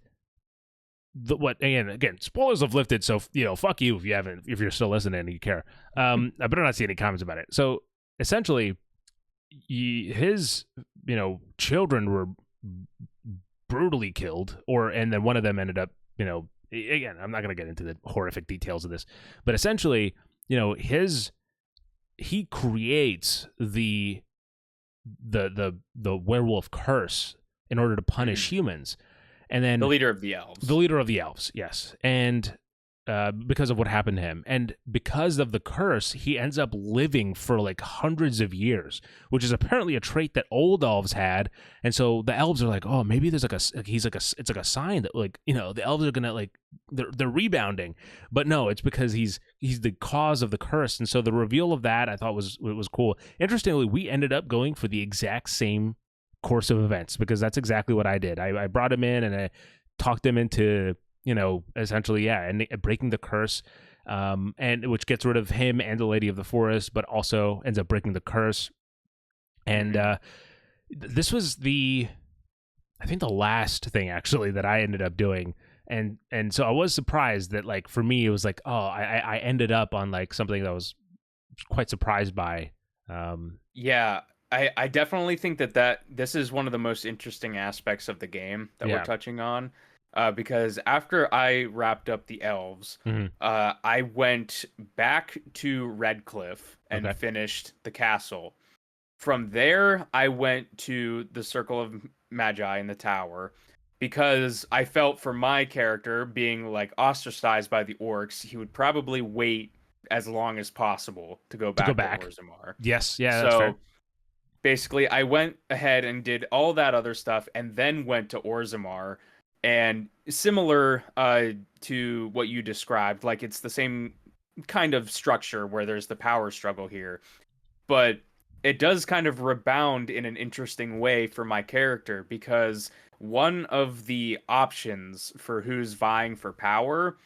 again, spoilers have lifted, so fuck you if you're still listening and you care. I better not see any comments about it. So essentially, his children were brutally killed, and then one of them ended up, again, I'm not going to get into the horrific details of this, but essentially, he creates the werewolf curse in order to punish humans. And then the leader of the elves. Yes. And because of what happened to him, and because of the curse, he ends up living for like hundreds of years, which is apparently a trait that old elves had. And so the elves are like, oh, maybe there's it's like a sign that, like, the elves are gonna, like, they're rebounding. But no, it's because he's the cause of the curse. And so the reveal of that, I thought was cool. Interestingly, we ended up going for the exact same course of events, because that's exactly what I did. I brought him in and I talked him into, essentially, and breaking the curse, and which gets rid of him and the Lady of the Forest, but also ends up breaking the curse. And this was I think the last thing actually that I ended up doing. And so I was surprised that, like, for me, it was like, oh, I ended up on like something that I was quite surprised by. Yeah. I definitely think that this is one of the most interesting aspects of the game that we're touching on, because after I wrapped up the elves, I went back to Redcliffe and finished the castle. From there, I went to the Circle of Magi in the tower, because I felt for my character, being like ostracized by the orcs, he would probably wait as long as possible to go back to Orzammar. Yes, yeah, that's fair. Basically, I went ahead and did all that other stuff, and then went to Orzammar. And similar to what you described, like, it's the same kind of structure where there's the power struggle here, but it does kind of rebound in an interesting way for my character, because one of the options for who's vying for power,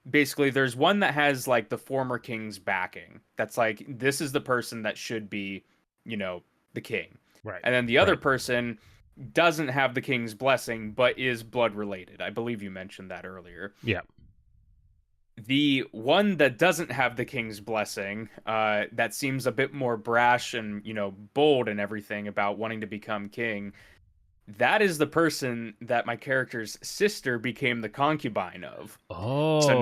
basically, there's one that has like the former king's backing. That's like, this is the person that should be, the king. Right. And then the other person doesn't have the king's blessing, but is blood related. I believe you mentioned that earlier. Yeah. The one that doesn't have the king's blessing, that seems a bit more brash and, bold and everything about wanting to become king, that is the person that my character's sister became the concubine of. Oh. So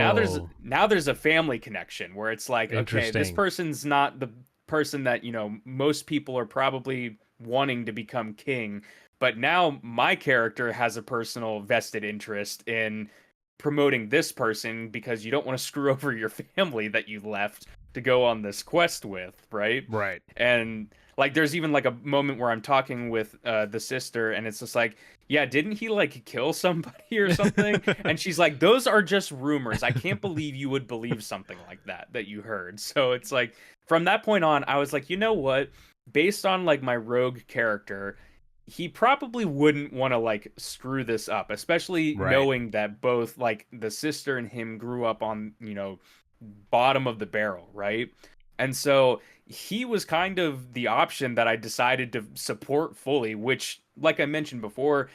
now there's a family connection where it's like, okay, this person's not the person that, most people are probably wanting to become king, but now my character has a personal vested interest in promoting this person, because you don't want to screw over your family that you left to go on this quest with, right? Right. And Like there's even like a moment where I'm talking with the sister, and it's just like, yeah, didn't he like kill somebody or something? And she's like, those are just rumors. I can't believe you would believe something like that you heard. So it's like from that point on, I was like, you know what? Based on like my rogue character, he probably wouldn't want to like screw this up, especially Right. knowing that both like the sister and him grew up on, bottom of the barrel, right? And so he was kind of the option that I decided to support fully, which, like I mentioned before,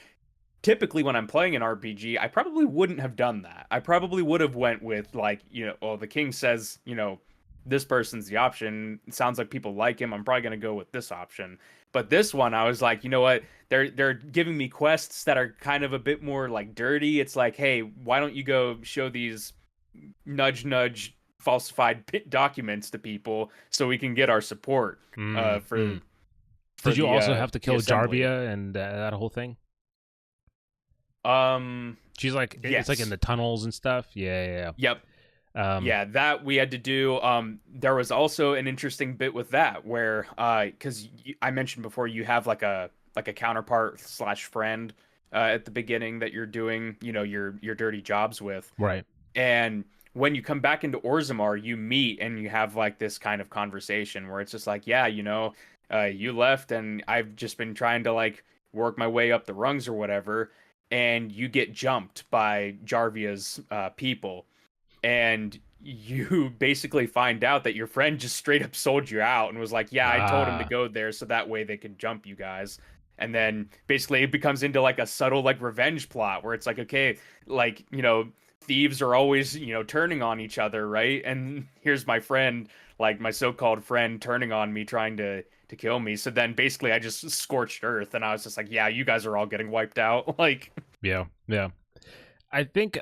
typically when I'm playing an RPG, I probably wouldn't have done that. I probably would have went with like, well, the king says, this person's the option. It sounds like people like him. I'm probably gonna go with this option. But this one, I was like, you know what? They're giving me quests that are kind of a bit more like dirty. It's like, hey, why don't you go show these nudge nudge falsified documents to people so we can get our support for Did you also have to kill assembly. Jarvia and that whole thing? She's like, Yes. it's like in the tunnels and stuff. Yeah. Yep. Yeah, that we had to do. There was also an interesting bit with that where, because I mentioned before, you have like a counterpart / friend at the beginning that you're doing, your dirty jobs with. Right. And when you come back into Orzammar, you meet and you have like this kind of conversation where it's just like, yeah, you left and I've just been trying to like work my way up the rungs or whatever, and you get jumped by Jarvia's people, and you basically find out that your friend just straight up sold you out and was like, yeah, I told him to go there so that way they could jump you guys. And then basically it becomes into like a subtle like revenge plot where it's like, okay, like, thieves are always, turning on each other, right? And here's my friend, like my so-called friend, turning on me, trying to kill me. So then basically I just scorched earth, and I was just like, yeah, you guys are all getting wiped out. Like, yeah. I think,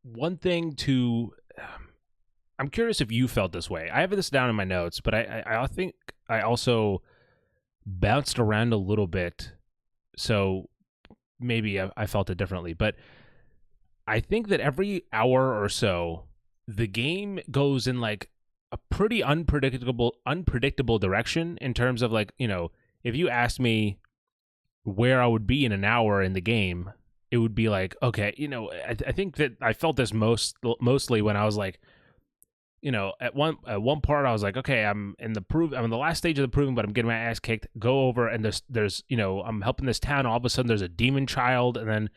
one thing to, I'm curious if you felt this way. I have this down in my notes, but I think I also bounced around a little bit. So maybe I felt it differently, but I think that every hour or so, the game goes in like a pretty unpredictable direction in terms of like, if you asked me where I would be in an hour in the game, it would be like, okay, I think that I felt this mostly when I was like, at one part I was like, okay, I'm in the last stage of the proving, but I'm getting my ass kicked. Go over and there's I'm helping this town. All of a sudden there's a demon child, and then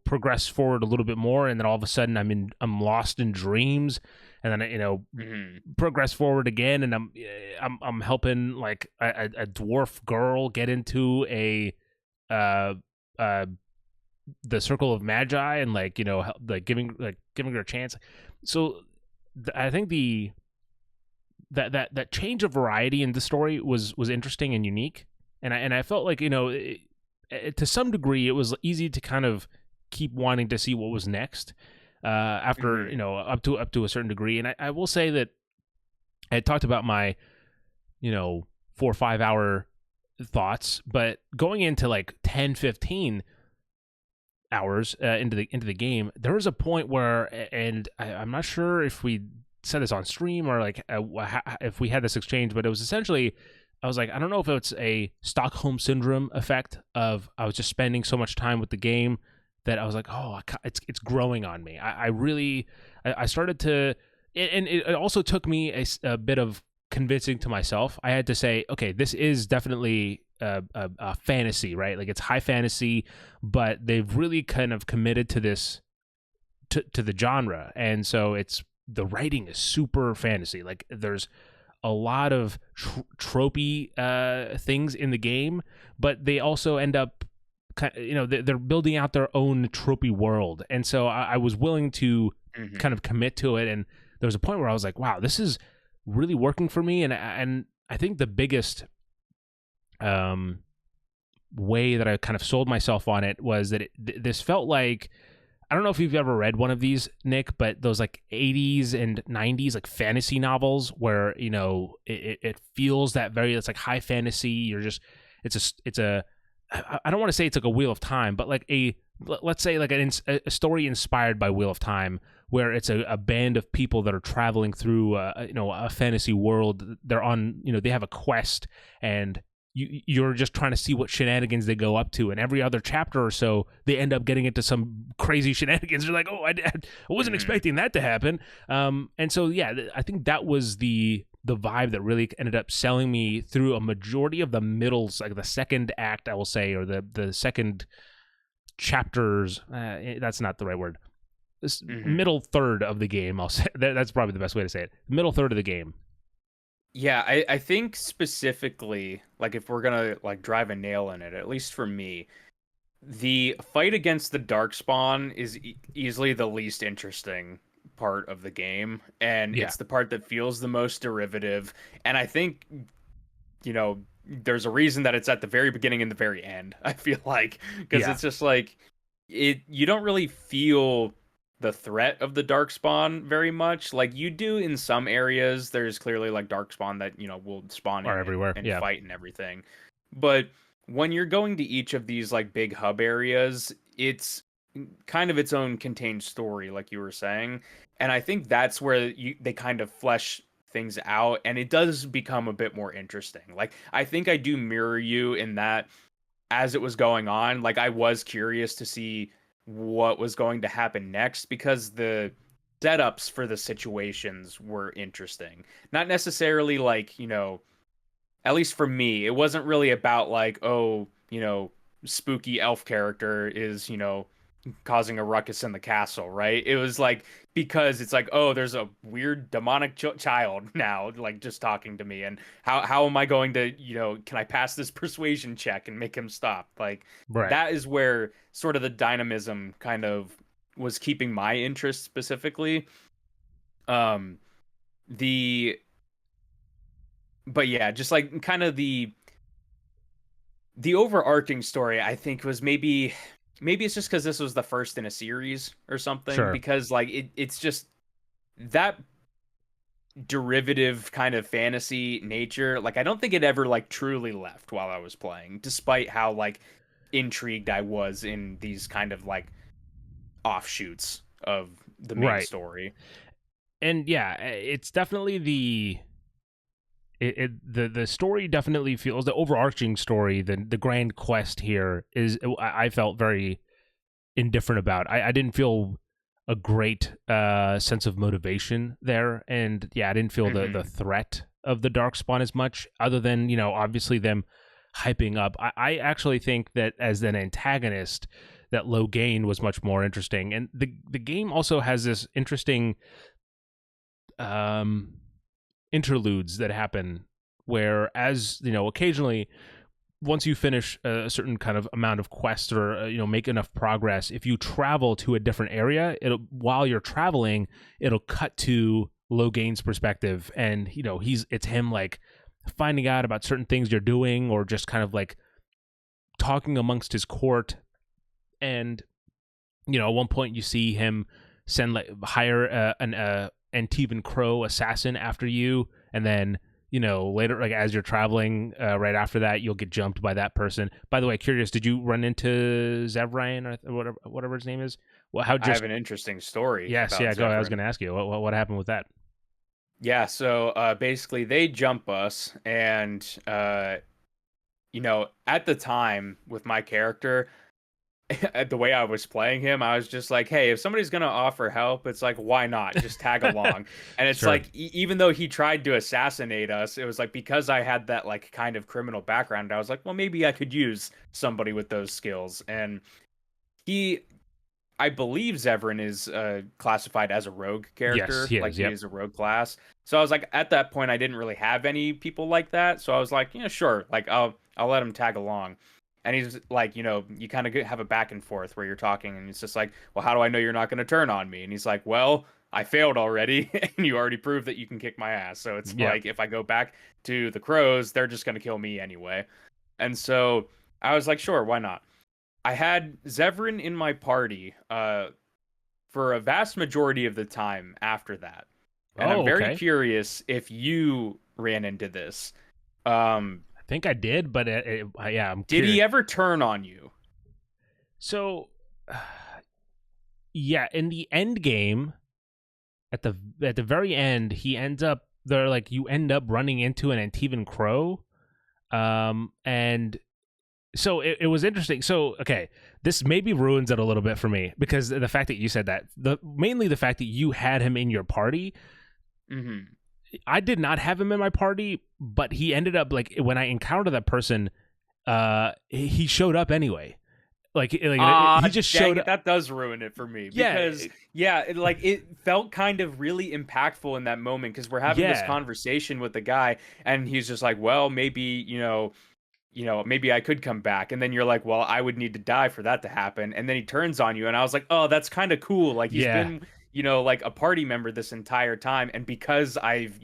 progress forward a little bit more, and then all of a sudden I'm lost in dreams, and then progress forward again, and I'm helping like a dwarf girl get into the circle of magi, and like like giving her a chance. So I think that change of variety in the story was interesting and unique, and I felt like to some degree it was easy to kind of keep wanting to see what was next after up to a certain degree. And I will say that I had talked about my 4 or 5 hour thoughts, but going into like 10-15 hours into the game, there was a point where, and I'm not sure if we said this on stream or like if we had this exchange, but it was essentially, I was like, I don't know if it's a Stockholm syndrome effect of I was just spending so much time with the game that I was like, oh, it's growing on me. I started to, and it also took me a bit of convincing to myself. I had to say, okay, this is definitely a fantasy, right? Like it's high fantasy, but they've really kind of committed to this, to the genre, and so the writing is super fantasy. Like there's a lot of tropey things in the game, but they also end up they're building out their own tropey world, and so I was willing to kind of commit to it. And there was a point where I was like, wow, this is really working for me. And I think the biggest way that I kind of sold myself on it was that this felt like, I don't know if you've ever read one of these, Nick, but those like 80s and 90s like fantasy novels where it feels that it's like high fantasy. You're just it's a I don't want to say it's like a Wheel of Time, but like a let's say like a story inspired by Wheel of Time, where it's a band of people that are traveling through a fantasy world. They're on, they have a quest, and you're just trying to see what shenanigans they go up to, and every other chapter or so they end up getting into some crazy shenanigans. You're like, oh, I wasn't expecting that to happen. And so yeah, I think that was the vibe that really ended up selling me through a majority of the middles, like the second act, I will say, or the second chapters. That's not the right word. This middle third of the game, I'll say. That's probably the best way to say it. Middle third of the game. Yeah, I think specifically, like if we're gonna like drive a nail in it, at least for me, the fight against the Darkspawn is easily the least interesting part of the game, and it's the part that feels the most derivative. And I think, there's a reason that it's at the very beginning and the very end, I feel like, because it's just like you don't really feel the threat of the Darkspawn very much. Like you do in some areas. There's clearly like Darkspawn that will spawn in everywhere and fight and everything. But when you're going to each of these like big hub areas, it's kind of its own contained story, like you were saying. And I think that's where they kind of flesh things out, and it does become a bit more interesting. Like I think I do mirror you in that as it was going on, like I was curious to see what was going to happen next, because the setups for the situations were interesting. Not necessarily like, at least for me, it wasn't really about like, oh, spooky elf character is, causing a ruckus in the castle, right? It was like, because it's like, oh, there's a weird demonic child now, like just talking to me, and how am I going to, can I pass this persuasion check and make him stop? Like, that is where sort of the dynamism kind of was keeping my interest specifically. But yeah, just like kind of the overarching story, I think, was maybe it's just because this was the first in a series or something. Sure. Because like it's just that derivative kind of fantasy nature. Like I don't think it ever like truly left while I was playing, despite how like intrigued I was in these kind of like offshoots of the main story. And yeah, it's definitely the story definitely feels, the overarching story, the grand quest here is, I felt very indifferent about. I didn't feel a great sense of motivation there, and I didn't feel the threat of the Darkspawn as much, other than obviously them hyping up. I actually think that as an antagonist, that Loghain was much more interesting, and the game also has this interesting interludes that happen where, as occasionally once you finish a certain kind of amount of quest, or make enough progress, if you travel to a different area, while you're traveling, it'll cut to Loghain's perspective, and it's him like finding out about certain things you're doing, or just kind of like talking amongst his court. And at one point you see him hire an Antivan Crow assassin after you, and then later, like as you're traveling, right after that, you'll get jumped by that person. By the way, curious, did you run into Zevran or whatever his name is? Well, I have an interesting story. Yes, yeah, go. I was going to ask you what happened with that. Yeah, so basically they jump us, and at the time with my character, the way I was playing him, I was just like, hey, if somebody's going to offer help, it's like, why not? Just tag along. And it's like, even though he tried to assassinate us, it was like, because I had that like kind of criminal background, I was like, well, maybe I could use somebody with those skills. And I believe Zevran is classified as a rogue character. Yes, he is a rogue class. So I was like, at that point, I didn't really have any people like that. So I was like, sure. Like, I'll let him tag along. And he's like, you kind of have a back and forth where you're talking, and it's just like, well, how do I know you're not going to turn on me? And he's like, well, I failed already, and you already proved that you can kick my ass. So it's like, if I go back to the Crows, they're just going to kill me anyway. And so I was like, sure, why not? I had Zevran in my party for a vast majority of the time after that. And I'm very curious if you ran into this. I think I did, but I'm Did he ever turn on you? So yeah, in the end game, at the very end, he ends up there. Like you end up running into an Antivan Crow, and so it was interesting. So okay, this maybe ruins it a little bit for me because the fact that you said that, mainly the fact that you had him in your party. Mm-hmm. I did not have him in my party, but he ended up like when I encountered that person, he showed up anyway. Like he just showed up. That does ruin it for me Yeah. because it felt kind of really impactful in that moment because we're having this conversation with the guy and he's just like, well, maybe maybe I could come back, and then you're like, well, I would need to die for that to happen, and then he turns on you, and I was like, oh, that's kind of cool. Like he's been like a party member this entire time, and because I've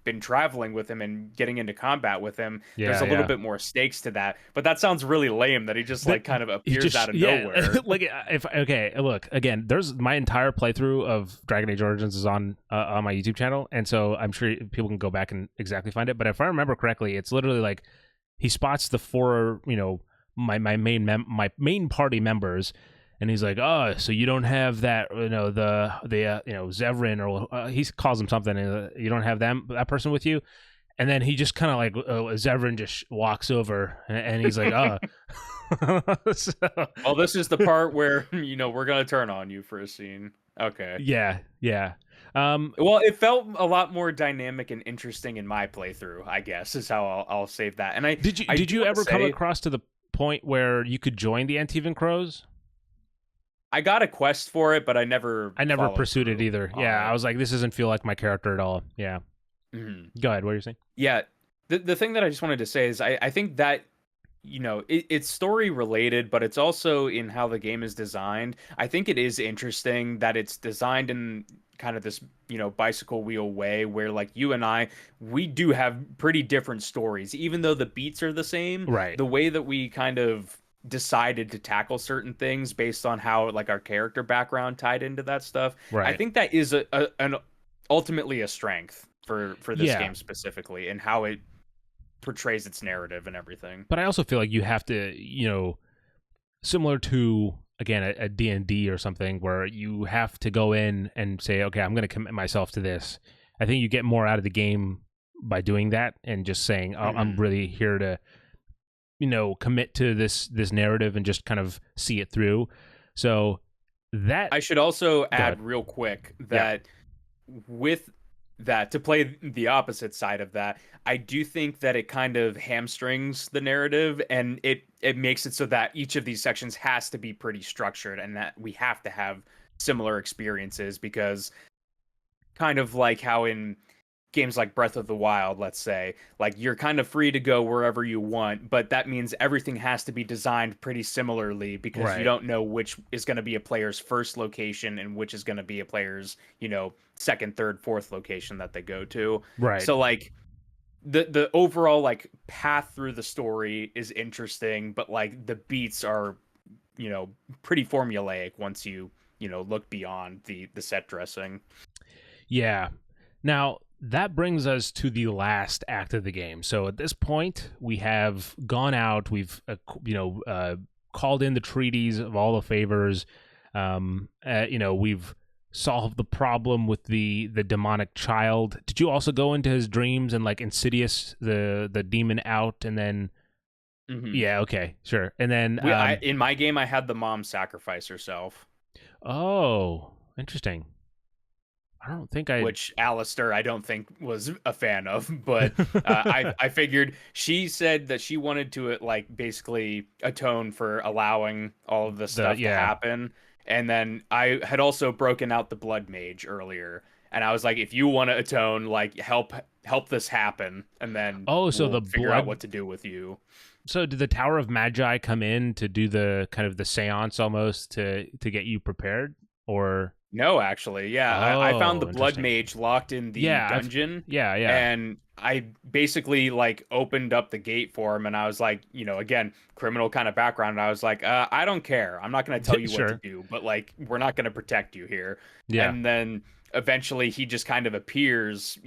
been traveling with him and getting into combat with him, there's a little bit more stakes to that. But that sounds really lame that he just like kind of appears out of nowhere. Like look, again, there's my entire playthrough of Dragon Age Origins is on my YouTube channel, and so I'm sure people can go back and exactly find it. But if I remember correctly, it's literally like he spots the four, my main party members, and he's like, oh, so you don't have that, the Zevran, or he calls him something, you don't have that person with you, and then he just kind of like Zevran just walks over, and he's like, oh. So, well, this is the part where we're gonna turn on you for a scene. Okay. Yeah. Well, it felt a lot more dynamic and interesting in my playthrough, I guess, is how I'll save that. And did you ever come across to the point where you could join the Antivan Crows? I got a quest for it, but I never pursued it either. Yeah, I was like, this doesn't feel like my character at all. Yeah. Mm-hmm. Go ahead. What are you saying? Yeah. The thing that I just wanted to say is I think that it's story related, but it's also in how the game is designed. I think it is interesting that it's designed in kind of this, bicycle wheel way where like you and we do have pretty different stories, even though the beats are the same. Right. The way that we kind of decided to tackle certain things based on how like our character background tied into that stuff. Right. I think that is an ultimately a strength for this game specifically, and how it portrays its narrative and everything. But I also feel like you have to, similar to again a D&D or something, where you have to go in and say, okay, I'm going to commit myself to this. I think you get more out of the game by doing that and just saying, oh, I'm really here to commit to this narrative and just kind of see it through. So that I should also add real quick that with that, to play the opposite side of that, I do think that it kind of hamstrings the narrative, and it makes it so that each of these sections has to be pretty structured and that we have to have similar experiences, because kind of like how in games like Breath of the Wild, let's say, like you're kind of free to go wherever you want, but that means everything has to be designed pretty similarly, because you don't know which is going to be a player's first location and which is going to be a player's, second, third, fourth location that they go to. Right. So like the overall like path through the story is interesting, but like the beats are, pretty formulaic once you, look beyond the set dressing. Yeah. Now, that brings us to the last act of the game. So at this point, we have gone out. We've, called in the treaties of all the favors. We've solved the problem with the demonic child. Did you also go into his dreams and like insidious the demon out, and then? Mm-hmm. Yeah. Okay. Sure. And then in my game, I had the mom sacrifice herself. Oh, interesting. Which Alistair, I don't think was a fan of, but I figured she said that she wanted to like basically atone for allowing all of this stuff to happen. And then I had also broken out the blood mage earlier, and I was like, if you want to atone, like help this happen, and then we'll figure out what to do with you. So did the Tower of Magi come in to do the kind of the seance almost to get you prepared, or? No, actually, I found the blood mage locked in the dungeon. And I basically like opened up the gate for him, and I was like, again, criminal kind of background. And I was like, I don't care. I'm not going to tell you what to do, but like, we're not going to protect you here. Yeah. And then eventually he just kind of appears,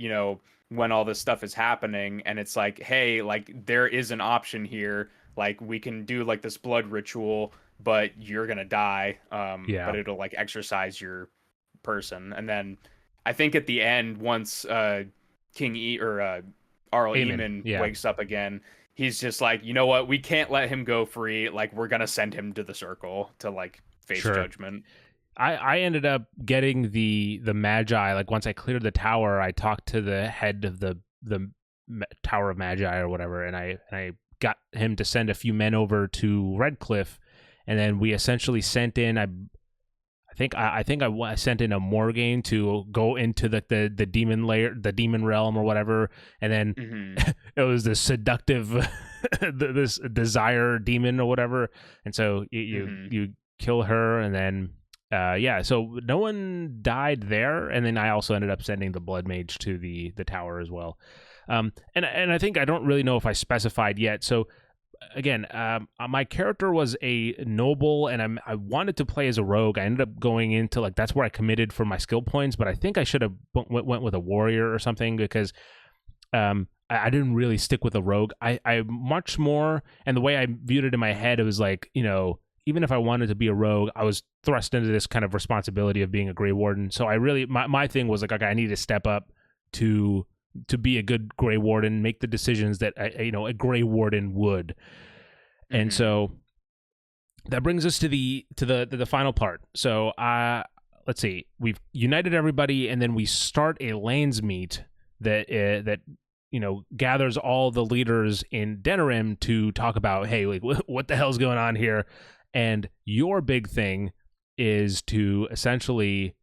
when all this stuff is happening, and it's like, hey, like there is an option here. like we can do like this blood ritual, but you're gonna die. Yeah. But it'll like exercise your person. And then I think at the end, once Arl Aemon, Eamon wakes up again, he's just like, you know what, we can't let him go free. Like we're gonna send him to the circle to like face judgment. I ended up getting the Magi. Like once I cleared the tower, I talked to the head of the Tower of Magi or whatever, and I got him to send a few men over to Redcliffe, and then we essentially sent in I think I sent in a Morgaine to go into the demon layer, the demon realm or whatever, and then it was this seductive this desire demon or whatever, and so you kill her, and then so no one died there, and then I also ended up sending the Blood Mage to the tower as well, and I think I don't really know if I specified yet, so. Again, my character was a noble, and I wanted to play as a rogue. I ended up going into like that's where I committed for my skill points, but I think I should have went with a warrior or something because I didn't really stick with a rogue. I much more, and the way I viewed it in my head, it was like, you know, even if I wanted to be a rogue, I was thrust into this kind of responsibility of being a Grey Warden. So I really my thing was like, okay, I need to step up to be a good Grey Warden, make the decisions that a Grey Warden would. And so that brings us to the final part. So let's see, we've united everybody, and then we start a lands meet that gathers all the leaders in Denerim to talk about, hey, like what the hell's going on here? And your big thing is to essentially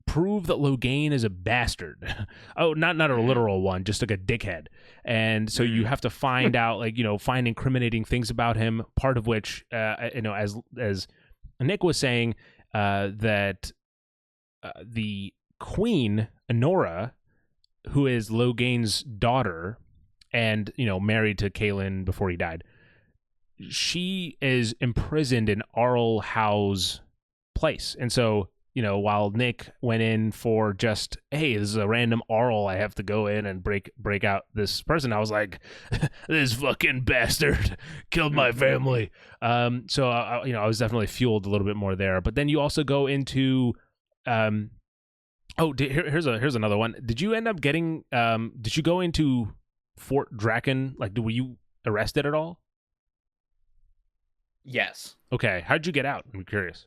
prove that Loghain is a bastard. Oh, not a literal one, just like a dickhead. And so you have to find out, find incriminating things about him. Part of which, as Nick was saying, that the Queen Anora, who is Loghain's daughter, and married to Kaelin before he died, she is imprisoned in Arl How's place, and so. While Nick went in for just, hey, this is a random Arl, I have to go in and break out this person, I was like, this fucking bastard killed my family. So I was definitely fueled a little bit more there. But then you also go into, here's another one. Did you end up getting? Did you go into Fort Draken? Like, were you arrested at all? Yes. Okay, how'd you get out? I'm curious.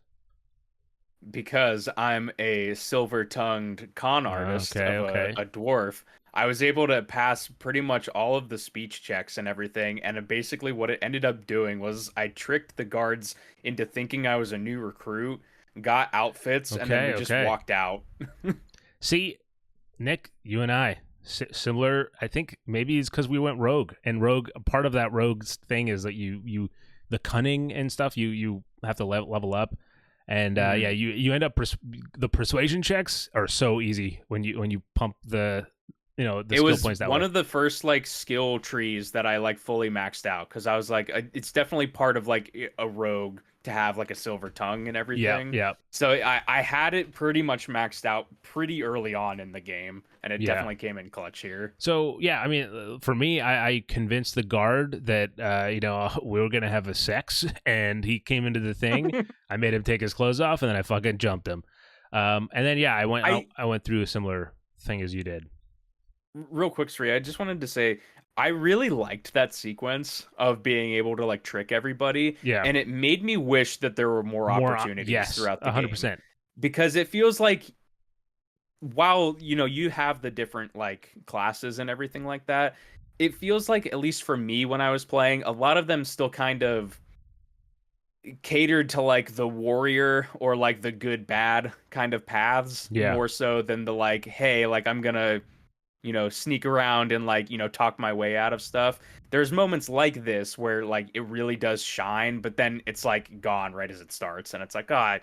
Because I'm a silver-tongued con artist of a dwarf, I was able to pass pretty much all of the speech checks and everything, and basically what it ended up doing was I tricked the guards into thinking I was a new recruit, got outfits, and then we just walked out. See, Nick, you and I, similar, I think maybe it's because we went rogue, and rogue, part of that rogue's thing is that you the cunning and stuff, you have to level up. And you end up the persuasion checks are so easy when you pump the the skill points that way. It was one of the first like skill trees that I like fully maxed out because I was like, it's definitely part of like a rogue to have like a silver tongue and everything. Yeah. So I had it pretty much maxed out pretty early on in the game, and it definitely came in clutch here. So yeah, I mean, for me, I convinced the guard that we were gonna have a sex, and he came into the thing. I made him take his clothes off, and then I fucking jumped him. And then I went through a similar thing as you did. Real quick, Sri, I just wanted to say I really liked that sequence of being able to like trick everybody. Yeah. And it made me wish that there were more opportunities throughout the 100%. game. Because it feels like while, you have the different like classes and everything like that, it feels like, at least for me when I was playing, a lot of them still kind of catered to like the warrior or like the good bad kind of paths more so than the like, hey, like I'm gonna sneak around and like, talk my way out of stuff. There's moments like this where like it really does shine, but then it's like gone right as it starts. And it's like, I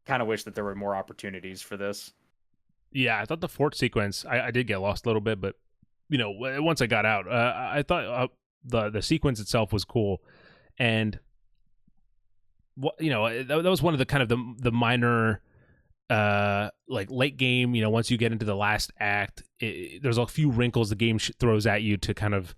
kind of wish that there were more opportunities for this. Yeah, I thought the fort sequence, I did get lost a little bit, but once I got out, I thought the sequence itself was cool. And that was one of the kind of the minor like late game, once you get into the last act, there's a few wrinkles the game throws at you to kind of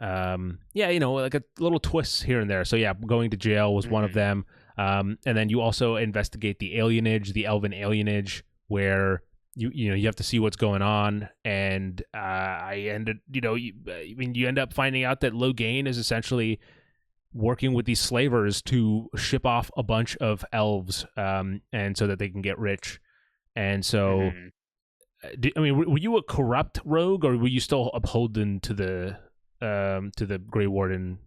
Yeah, like a little twists here and there. So yeah, going to jail was one of them. And then you also investigate the alienage, the elven alienage, where you have to see what's going on. And I ended, you end up finding out that Loghain is essentially working with these slavers to ship off a bunch of elves, and so that they can get rich. And so, were you a corrupt rogue, or were you still upholden to the Grey Warden,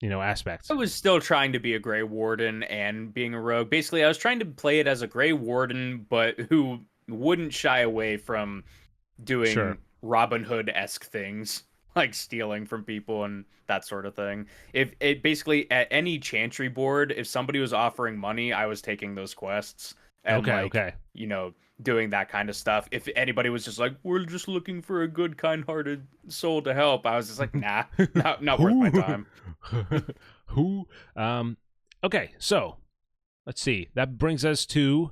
aspects? I was still trying to be a Grey Warden and being a rogue. Basically, I was trying to play it as a Grey Warden, but who wouldn't shy away from doing Robin Hood-esque things, like stealing from people and that sort of thing. If it basically at any chantry board, if somebody was offering money, I was taking those quests. And doing that kind of stuff. If anybody was just like, we're just looking for a good, kind-hearted soul to help, I was just like, nah, not worth my time. Who? Okay, so let's see. That brings us to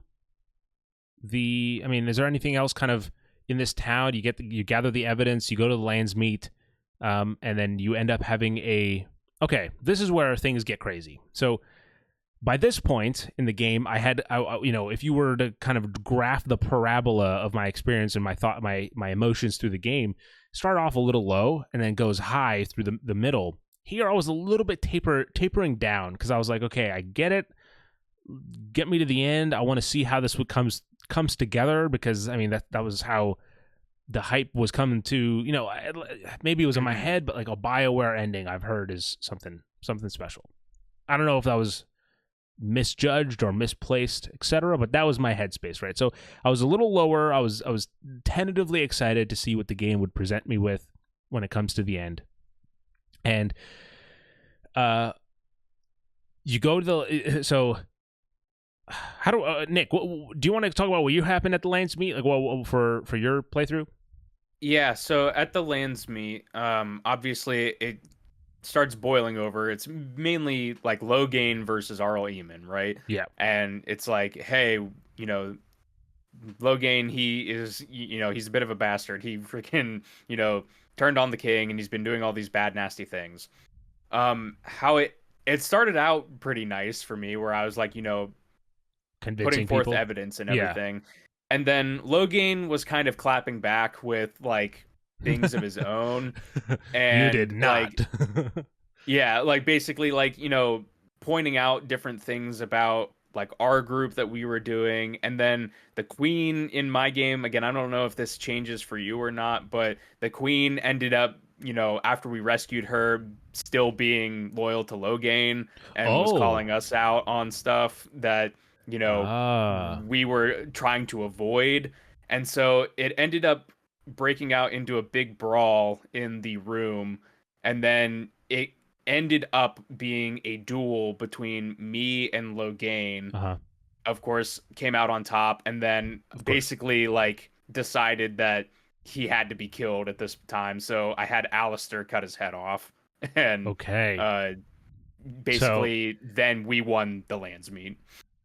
is there anything else kind of in this town? You gather the evidence, you go to the Landsmeet, and then you end up having okay, this is where things get crazy. So by this point in the game, I had, if you were to kind of graph the parabola of my experience and my emotions through the game, start off a little low and then goes high through the middle. Here, I was a little bit tapering down because I was like, okay, I get it. Get me to the end. I want to see how this comes together, because that was how the hype was coming to. Maybe it was in my head, but like a BioWare ending, I've heard is something special. I don't know if that was misjudged or misplaced, etc., but that was my headspace, right? So I was a little lower. I was tentatively excited to see what the game would present me with when it comes to the end. And you go to how do Nick, do you want to talk about what you happened at the Landsmeet, like for your playthrough? Yeah, so at the Landsmeet, obviously it starts boiling over. It's mainly like Loghain versus Arl Eamon, right? Yeah. And it's like, hey, Loghain, he is, he's a bit of a bastard. He freaking, turned on the king, and he's been doing all these bad, nasty things. How it started out pretty nice for me, where I was like, putting forth people. Evidence and everything. Yeah. And then Loghain was kind of clapping back with like things of his own. And you did not. Basically pointing out different things about like our group that we were doing. And then the queen in my game, again, I don't know if this changes for you or not, but the queen ended up, after we rescued her, still being loyal to Loghain and was calling us out on stuff that, we were trying to avoid. And so it ended up breaking out into a big brawl in the room, and then it ended up being a duel between me and Loghain. Of course, came out on top, and then basically decided that he had to be killed at this time. So I had Alistair cut his head off, and basically then we won the Landsmeet.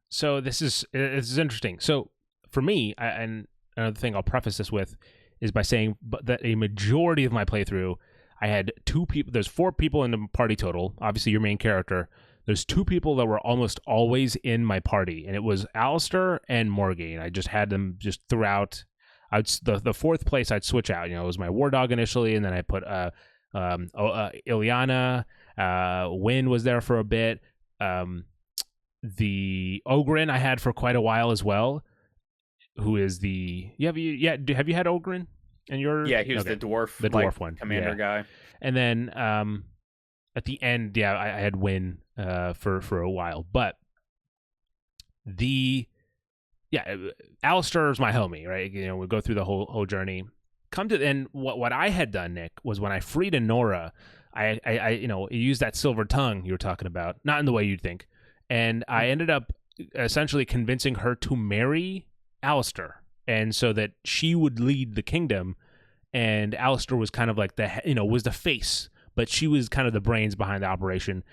So this is interesting. So for me, and another thing I'll preface this with is by saying that a majority of my playthrough, I had 2 people. There's 4 people in the party total. Obviously, your main character. There's 2 people that were almost always in my party, and it was Alistair and Morgaine. I just had them just throughout. The 4th place I'd switch out. It was my war dog initially, and then I put Ileana. Wynn was there for a bit. The Ogryn I had for quite a while as well. Who is the have you had Ogryn and your he was the dwarf one commander guy. And then at the end I had Wynn for a while, but Alistair is my homie, right? We go through the whole journey. And what I had done, Nick, was when I freed Anora, I used that silver tongue you were talking about, not in the way you'd think, and I ended up essentially convincing her to marry Alistair, and so that she would lead the kingdom, and Alistair was kind of like was the face, but she was kind of the brains behind the operation,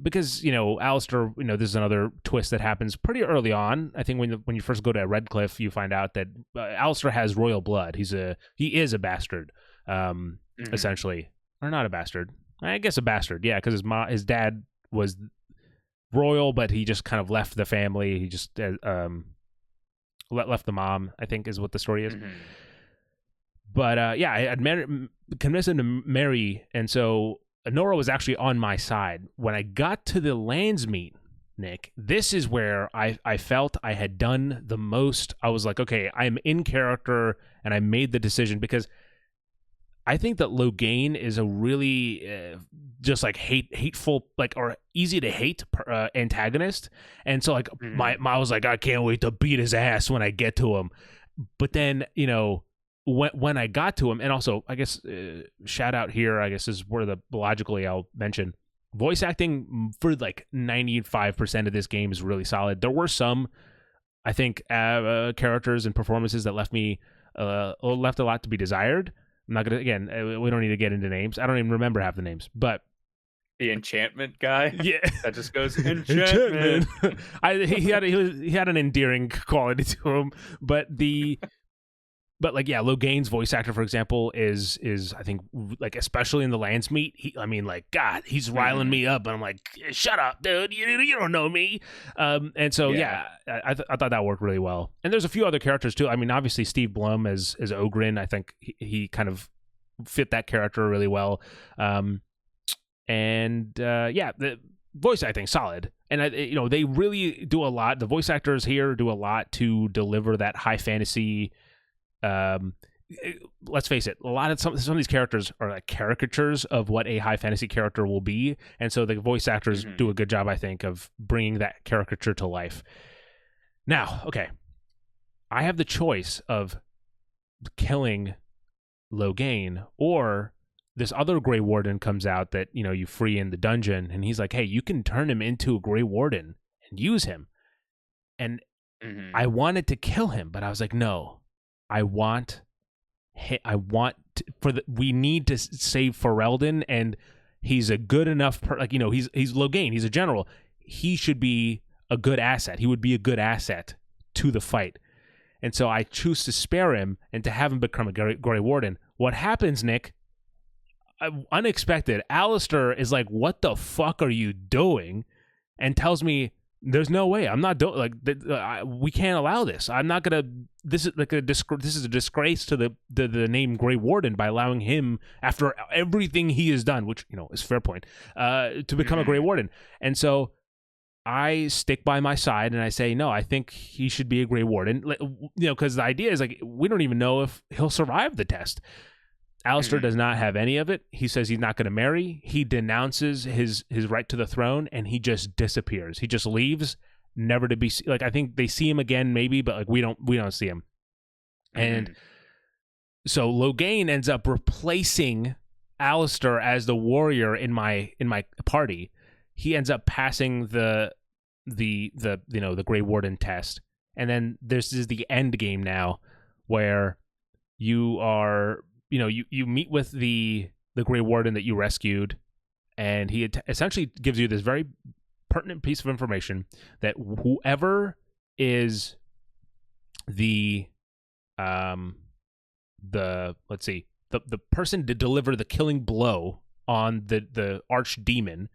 because Alistair, this is another twist that happens pretty early on. I think when you first go to Redcliffe, you find out that Alistair has royal blood. He is a bastard, essentially, or not a bastard. I guess a bastard, yeah, because his dad was royal, but he just kind of left the family. He just left the mom, I think, is what the story is. Mm-hmm. But yeah, I convinced him to marry, and so Nora was actually on my side. When I got to the Landsmeet, Nick, this is where I felt I had done the most. I was like, okay, I'm in character, and I made the decision because I think that Loghain is a really just like hateful, like, or easy to hate antagonist, and so like my I was like, I can't wait to beat his ass when I get to him. But then, you know, when I got to him, and also I guess shout out here, I guess is where the logically I'll mention voice acting for like 95% of this game is really solid. There were some, I think, characters and performances that left a lot to be desired. I'm not gonna, again, we don't need to get into names. I don't even remember half the names, but the enchantment guy, yeah, that just goes enchantment. He had an endearing quality to him, but like, yeah, Loghain's voice actor, for example, is I think, like, especially in the Landsmeet, God, he's riling me up, and I'm like, shut up, dude, you don't know me. And so yeah, I thought that worked really well. And there's a few other characters too. I mean, obviously Steve Blum as Oghren, I think he kind of fit that character really well. Yeah, the voice acting solid, and they really do a lot. The voice actors here do a lot to deliver that high fantasy. Let's face it, a lot of some of these characters are like caricatures of what a high fantasy character will be, and so the voice actors do a good job, I think, of bringing that caricature to life. Now, okay, I have the choice of killing Loghain, or this other Grey Warden comes out that, you know, you free in the dungeon, and he's like, hey, you can turn him into a Grey Warden and use him. And I wanted to kill him, but I was like, no, we need to save Ferelden, and he's a good enough he's Loghain, he's a general. He should be a good asset. He would be a good asset to the fight. And so I choose to spare him and to have him become a Grey Warden. What happens, Nick? Unexpected. Alistair is like, what the fuck are you doing? And tells me, there's no way. I'm not doing, we can't allow this. I'm not gonna. This is like this is a disgrace to the name Grey Warden by allowing him, after everything he has done, which, you know, is a fair point, to become a Grey Warden. And so I stick by my side and I say, no, I think he should be a Grey Warden. You know, because the idea is, like, we don't even know if he'll survive the test. Alistair does not have any of it. He says he's not going to marry. He denounces his right to the throne, and he just disappears. He just leaves, never to be like. I think they see him again, maybe, but like we don't see him. And so Loghain ends up replacing Alistair as the warrior in my party. He ends up passing the Grey Warden test, and then this is the end game now, where you are. You know, you meet with the Grey Warden that you rescued, and he essentially gives you this very pertinent piece of information that whoever is the person to deliver the killing blow on the archdemon,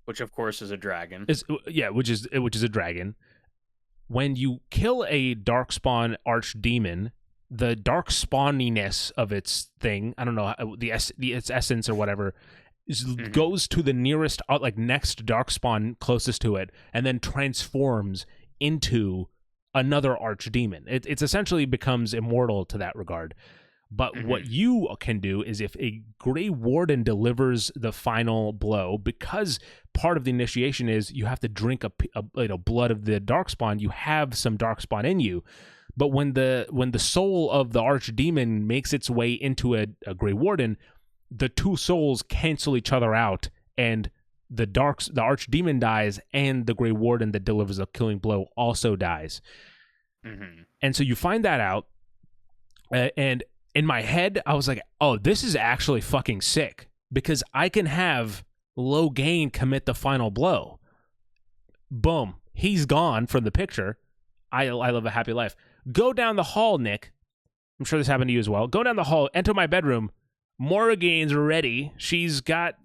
which of course is a dragon, which is a dragon. When you kill a darkspawn archdemon, the dark spawniness of its thing, I don't know, its essence or whatever, goes to the nearest, next darkspawn closest to it, and then transforms into another archdemon. It's essentially becomes immortal to that regard. But what you can do is, if a Grey Warden delivers the final blow, because part of the initiation is you have to drink a blood of the darkspawn, you have some darkspawn in you. But when the soul of the archdemon makes its way into a Grey Warden, the two souls cancel each other out, and the archdemon dies, and the Grey Warden that delivers a killing blow also dies. And so you find that out, and in my head, I was like, oh, this is actually fucking sick, because I can have Loghain commit the final blow. Boom. He's gone from the picture. I live a happy life. Go down the hall, Nick. I'm sure this happened to you as well. Go down the hall, enter my bedroom. Morrigane's ready. She's got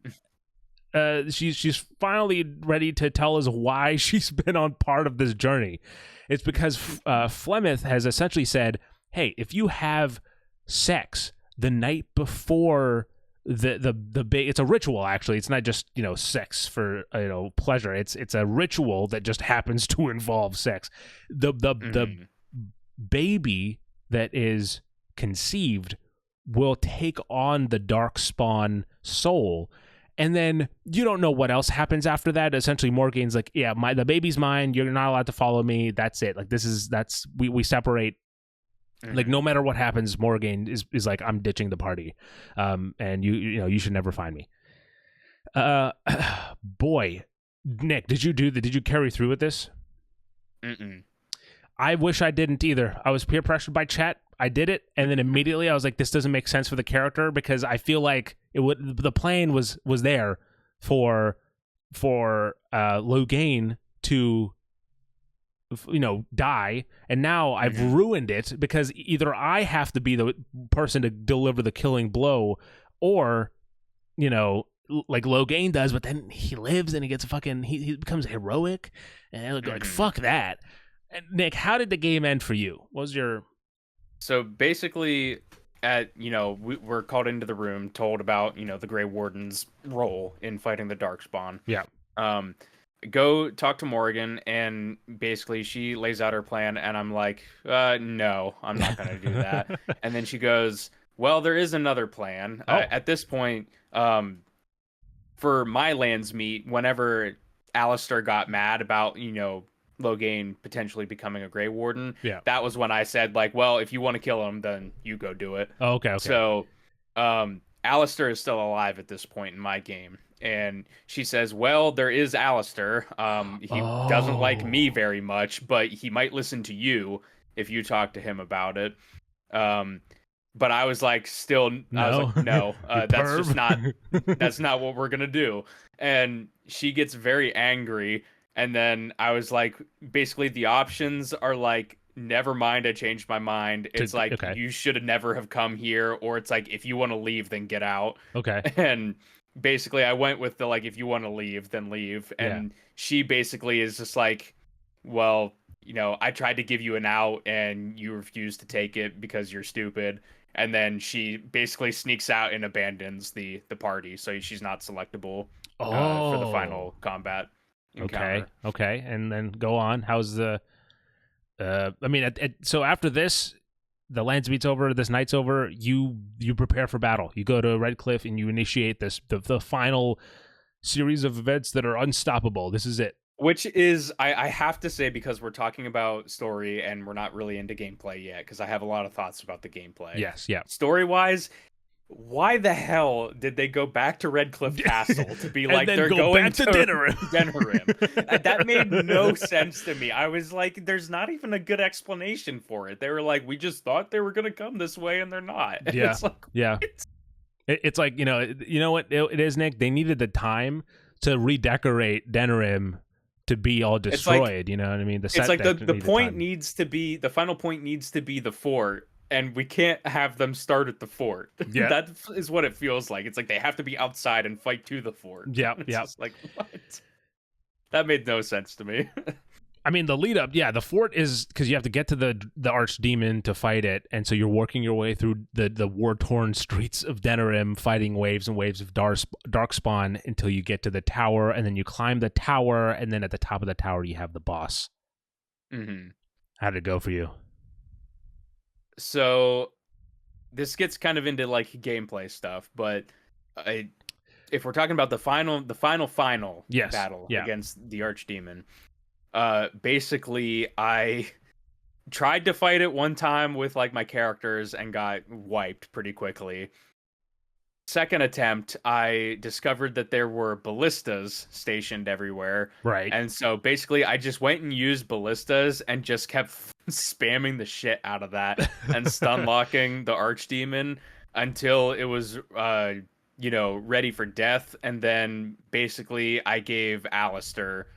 she's finally ready to tell us why she's been on part of this journey. It's because Flemeth has essentially said, hey, if you have sex the night before it's a ritual, actually. It's not just, sex for, pleasure. It's a ritual that just happens to involve sex. The baby that is conceived will take on the Darkspawn soul, and then you don't know what else happens after that. Essentially, Morgane's like, yeah, the baby's mine. You're not allowed to follow me. That's it. Like, we separate. Like, no matter what happens, Morgane is like, I'm ditching the party, and you should never find me. Boy, Nick, did you carry through with this? I wish I didn't either. I was peer pressured by chat. I did it, and then immediately I was like, this doesn't make sense for the character, because I feel like the plan was there for Loghain to die, and now I've ruined it, because either I have to be the person to deliver the killing blow, or like Loghain does, but then he lives and he gets he becomes heroic, and like fuck that. And Nick, how did the game end for you? What was your... So basically, we're called into the room, told about the Grey Warden's role in fighting the Darkspawn. Yeah. Go talk to Morrigan, and basically she lays out her plan, and I'm like, no, I'm not going to do that. And then she goes, well, there is another plan. At this point, for my land's meet, whenever Alistair got mad about, Loghain potentially becoming a Grey Warden, that was when I said, like, well, if you want to kill him, then you go do it. Oh, okay. So, Alistair is still alive at this point in my game. And she says, well, there is Alistair. He doesn't like me very much, but he might listen to you if you talk to him about it. But I was like, no, that's not what we're going to do. And she gets very angry. And then I was like, basically the options are like, never mind, I changed my mind. It's you should never have come here. Or it's like, if you want to leave, then get out. Okay. And basically I went with the, like, if you want to leave, then leave. And she basically is just like, well, I tried to give you an out and you refused to take it because you're stupid. And then she basically sneaks out and abandons the party. So she's not selectable for the final combat encounter. Okay. And then go on. How's the... so after this, the Landsmeet's over, this night's over, you prepare for battle. You go to Redcliffe and you initiate the final series of events that are unstoppable. This is it. Which is, I have to say, because we're talking about story and we're not really into gameplay yet, because I have a lot of thoughts about the gameplay. Yes, yeah. Story-wise, why the hell did they go back to Redcliffe Castle to be like, they're going back to Denerim? That made no sense to me. I was like, there's not even a good explanation for it. They were like, we just thought they were going to come this way, and they're not. Yeah, it's like, yeah. It's like, you know what it is, Nick? They needed the time to redecorate Denerim to be all destroyed. You know what I mean? It's like the point needs to be, the final point needs to be the fort. And we can't have them start at the fort. Yeah. That is what it feels like. It's like they have to be outside and fight to the fort. Yeah, yeah. Like, what? That made no sense to me. I mean, the lead up, the fort is because you have to get to the archdemon to fight it, and so you're working your way through the war-torn streets of Denerim, fighting waves and waves of Darkspawn until you get to the tower, and then you climb the tower, and then at the top of the tower you have the boss. Mm-hmm. How'd it go for you? So this gets kind of into like gameplay stuff, but if we're talking about the final battle against the archdemon, basically I tried to fight it one time with like my characters and got wiped pretty quickly. Second attempt, I discovered that there were ballistas stationed everywhere. Right. And so basically I just went and used ballistas and just kept spamming the shit out of that and stun locking the archdemon until it was ready for death. And then basically I gave Alistair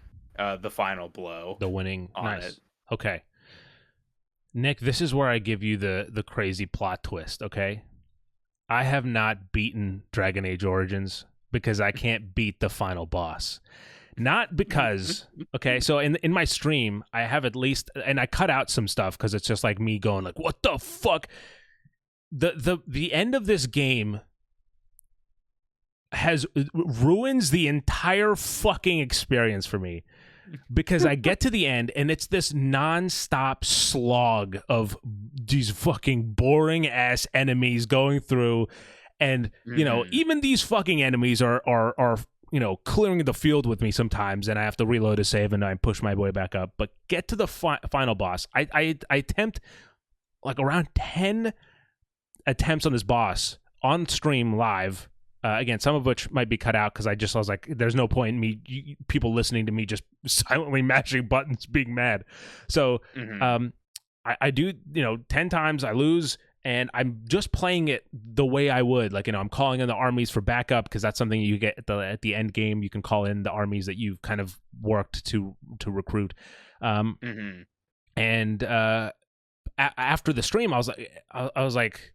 the final blow. The winning on it. Okay. Nick, this is where I give you the crazy plot twist, okay? I have not beaten Dragon Age Origins because I can't beat the final boss. Not because, okay, so in my stream, I have at least, and I cut out some stuff because it's just like me going like, what the fuck? The end of this game ruins the entire fucking experience for me. Because I get to the end and it's this nonstop slog of these fucking boring ass enemies going through, and you know, even these fucking enemies are you know, clearing the field with me sometimes, and I have to reload a save and I push my way back up. But get to the final boss. I attempt like around 10 attempts on this boss on stream live. Again, some of which might be cut out because I was like, there's no point in me, people listening to me just silently mashing buttons, being mad. So I do, you know, 10 times I lose, and I'm just playing it the way I would. Like, you know, I'm calling in the armies for backup because that's something you get at the end game. You can call in the armies that you've kind of worked to recruit. And after the stream, I was like,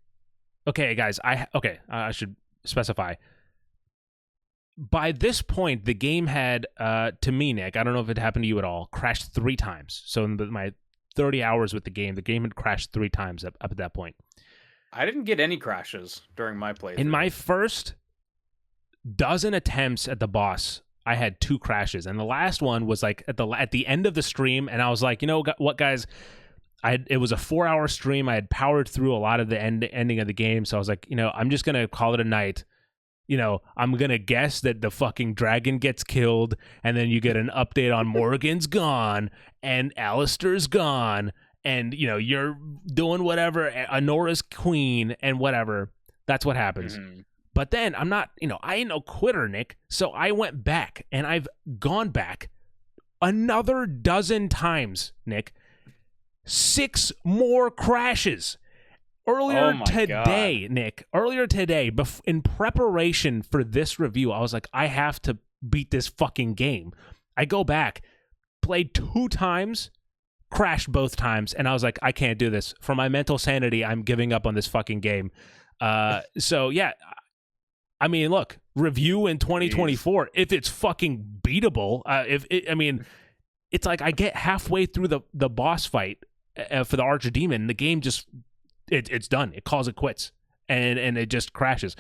okay, guys, I should specify. By this point, the game had, to me, Nick, I don't know if it happened to you at all, crashed 3 times. So in my 30 hours with the game had crashed 3 times up at that point. I didn't get any crashes during my playthrough. In my first dozen attempts at the boss, I had 2 crashes, and the last one was like at the end of the stream, and I was like, you know what, guys? It was a 4-hour stream. I had powered through a lot of the ending of the game, so I was like, you know, I'm just gonna call it a night. You know, I'm gonna guess that the fucking dragon gets killed, and then you get an update on Morrigan's gone and Alistair's gone, and you know you're doing whatever. Honora's queen and whatever. That's what happens. But then I'm not, you know, I ain't no quitter, Nick. So I went back, and I've gone back another dozen times, Nick. 6 more crashes. Earlier today, Nick, in preparation for this review, I was like, I have to beat this fucking game. I go back, played 2 times, crashed both times, and I was like, I can't do this. For my mental sanity, I'm giving up on this fucking game. So, yeah, I mean, look, review in 2024, if it's fucking beatable, it's like I get halfway through the boss fight for the Archdemon, the game just it's done. It calls it quits, and it just crashes.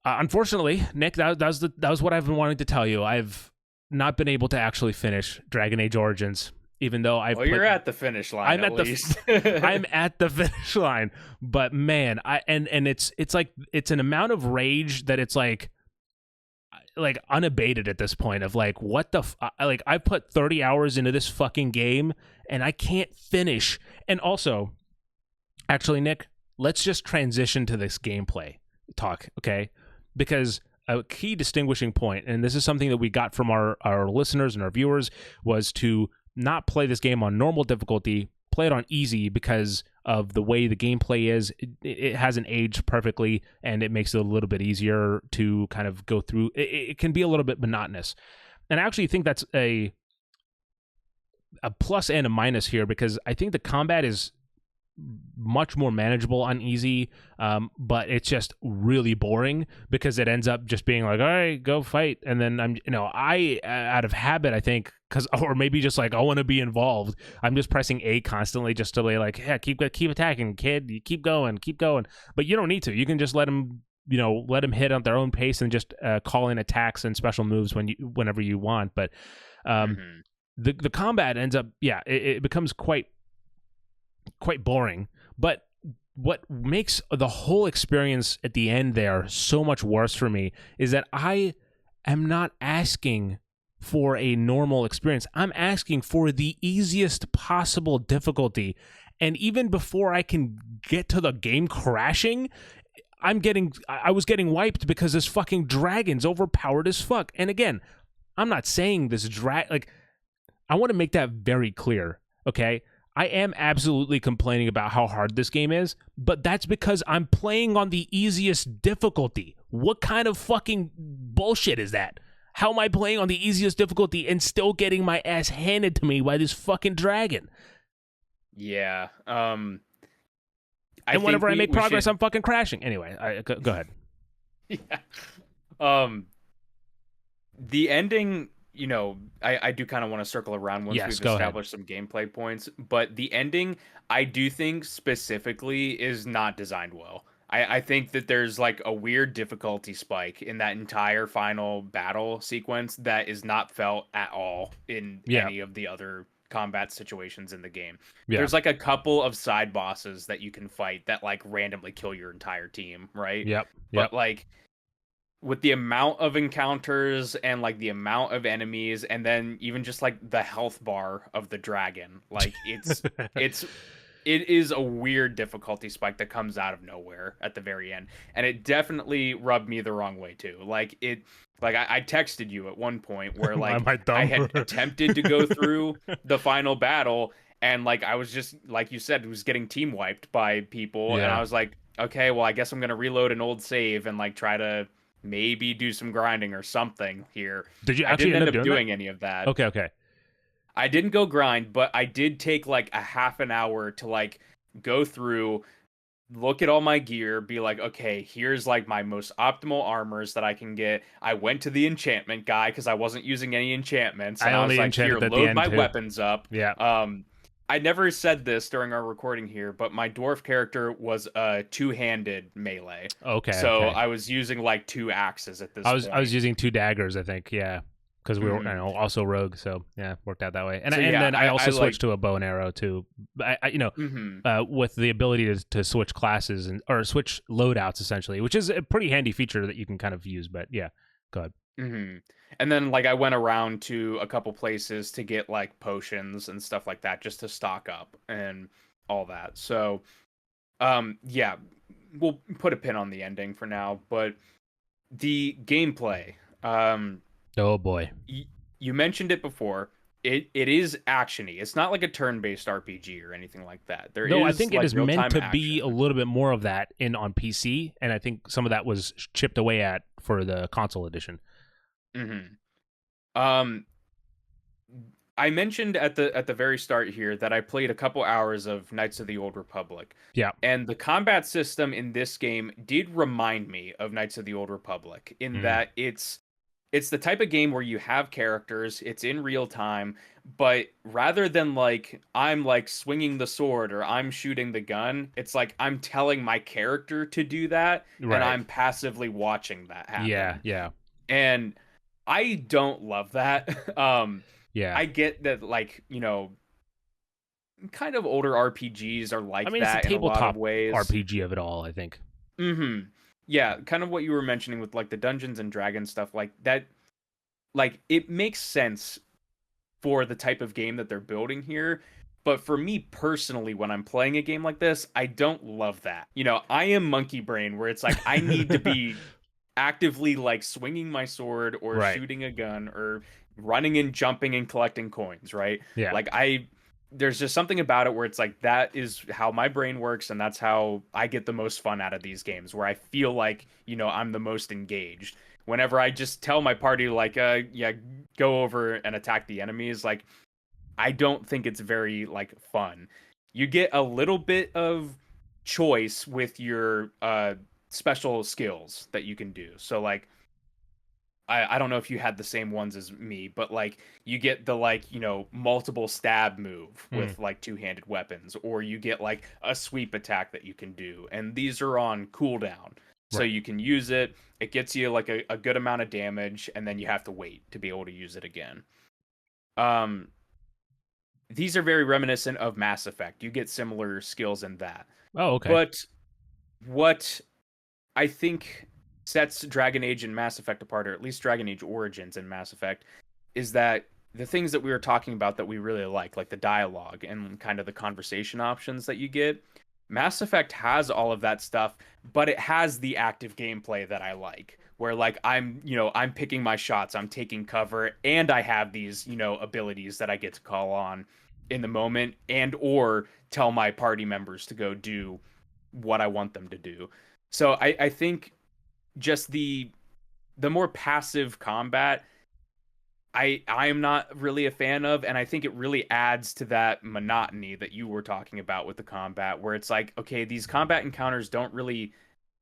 Unfortunately, Nick, that was what I've been wanting to tell you. I've not been able to actually finish Dragon Age Origins, even though you're at the finish line. I'm at the finish line, but man, it's like it's an amount of rage that it's like unabated at this point of like, what the like I've put 30 hours into this fucking game and I can't finish. And also, actually, Nick, let's just transition to this gameplay talk, okay? Because a key distinguishing point, and this is something that we got from our listeners and our viewers, was to not play this game on normal difficulty, play it on easy because of the way the gameplay is. It hasn't aged perfectly, and it makes it a little bit easier to kind of go through. It can be a little bit monotonous. And I actually think that's a plus and a minus here, because I think the combat is much more manageable on easy, but it's just really boring because it ends up just being like, all right, go fight. And then I out of habit, I think, or maybe just like I want to be involved, I'm just pressing A constantly just to be like, yeah, keep attacking, kid, you keep going. But you don't need to. You can just let them hit at their own pace and just call in attacks and special moves whenever you want. But the combat ends up, it becomes quite boring. But what makes the whole experience at the end there so much worse for me is that I am not asking for a normal experience. I'm asking for the easiest possible difficulty. And even before I can get to the game crashing, I was getting wiped because this fucking dragon's overpowered as fuck. And again, I'm not saying this I want to make that very clear, okay? I am absolutely complaining about how hard this game is, but that's because I'm playing on the easiest difficulty. What kind of fucking bullshit is that? How am I playing on the easiest difficulty and still getting my ass handed to me by this fucking dragon? Yeah. And think whenever I make we progress, should... I'm fucking crashing. Anyway, go ahead. Yeah. Um, the ending, I do kind of want to circle around once Yes, we've go ahead. established some gameplay points, but the ending, I do think specifically is not designed well. I think that there's like a weird difficulty spike in that entire final battle sequence that is not felt at all in Yeah, any of the other combat situations in the game. yeah, There's like a couple of side bosses that you can fight that like randomly kill your entire team, right? yep, But yep. like with the amount of encounters and like the amount of enemies and then even just like the health bar of the dragon, like it's it is a weird difficulty spike that comes out of nowhere at the very end, and it definitely rubbed me the wrong way too. I texted you at one point where Am like I I dumb? had attempted to go through the final battle, and like I was just like you said, was getting team wiped by people, and I Yeah. was like, okay, well I guess I'm gonna reload an old save and like try to maybe do some grinding or something here. Did you I actually didn't end end up up doing that? doing any of that. Okay, okay. I didn't go grind, but I did take like a half an hour to like go through, look at all my gear, be like, okay, here's like my most optimal armors that I can get. I went to the enchantment guy because I wasn't using any enchantments, I and I was only like, here, enchanted at the load end my too. weapons up. Yeah. I never said this during our recording here, but my dwarf character was a two-handed melee. Okay, So okay. I was using like two axes at this I was point. using two daggers, I think. Yeah, because we were Mhm. also rogue, so yeah, worked out that way. And So and yeah, then I I also like switched to a bow and arrow too. mhm. With the ability to switch classes or switch loadouts essentially, which is a pretty handy feature that you can kind of use. But yeah, go ahead. And then like I went around to a couple places to get like potions and stuff like that just to stock up and all that. So yeah, we'll put a pin on the ending for now, but the gameplay, Oh boy. you mentioned it before. It is actiony. It's not like a turn-based RPG or anything like that. There No, I is think it like is meant real-time to be a action. little bit more of that in on PC, and I think some of that was chipped away at for the console edition. Um I mentioned at the very start here that I played a couple hours of Knights of the Old Republic. Yeah. And the combat system in this game did remind me of Knights of the Old Republic in Mm, that it's the type of game where you have characters, it's in real time, but rather than like I'm like swinging the sword or I'm shooting the gun, it's like I'm telling my character to do that and right. I'm passively watching that Yeah. happen. Yeah. And I don't love that. Yeah. I get that, like, kind of older RPGs are I like mean, it's the that in a lot of tabletop ways. RPG of it all, I think. Yeah, kind of what you were mentioning with like the Dungeons and Dragons stuff, like that. Like it makes sense for the type of game that they're building here. But for me personally, when I'm playing a game like this, I don't love that. I am monkey brain where it's like I need to be actively like swinging my sword or Right. shooting a gun or running and jumping and collecting coins, right? Yeah. Like there's just something about it where it's like that is how my brain works and that's how I get the most fun out of these games where I feel like, I'm the most engaged. Whenever I just tell my party like yeah, go over and attack the enemies, like I don't think it's very like fun. You get a little bit of choice with your special skills that you can do. So like I don't know if you had the same ones as me, but like you get the like, multiple stab move Mm, with like two-handed weapons, or you get like a sweep attack that you can do. And these are on cooldown. So right. you can use it. It gets you like a good amount of damage, and then you have to wait to be able to use it again. Um, these are very reminiscent of Mass Effect. You get similar skills in that. Oh, okay. But what I think sets Dragon Age and Mass Effect apart, or at least Dragon Age Origins and Mass Effect, is that the things that we were talking about that we really like the dialogue and kind of the conversation options that you get, Mass Effect has all of that stuff, but it has the active gameplay that I like, where like I'm picking my shots, I'm taking cover, and I have these, abilities that I get to call on in the moment and or tell my party members to go do what I want them to do. So I think just the more passive combat I am not really a fan of, and I think it really adds to that monotony that you were talking about with the combat, where it's like, okay, these combat encounters don't really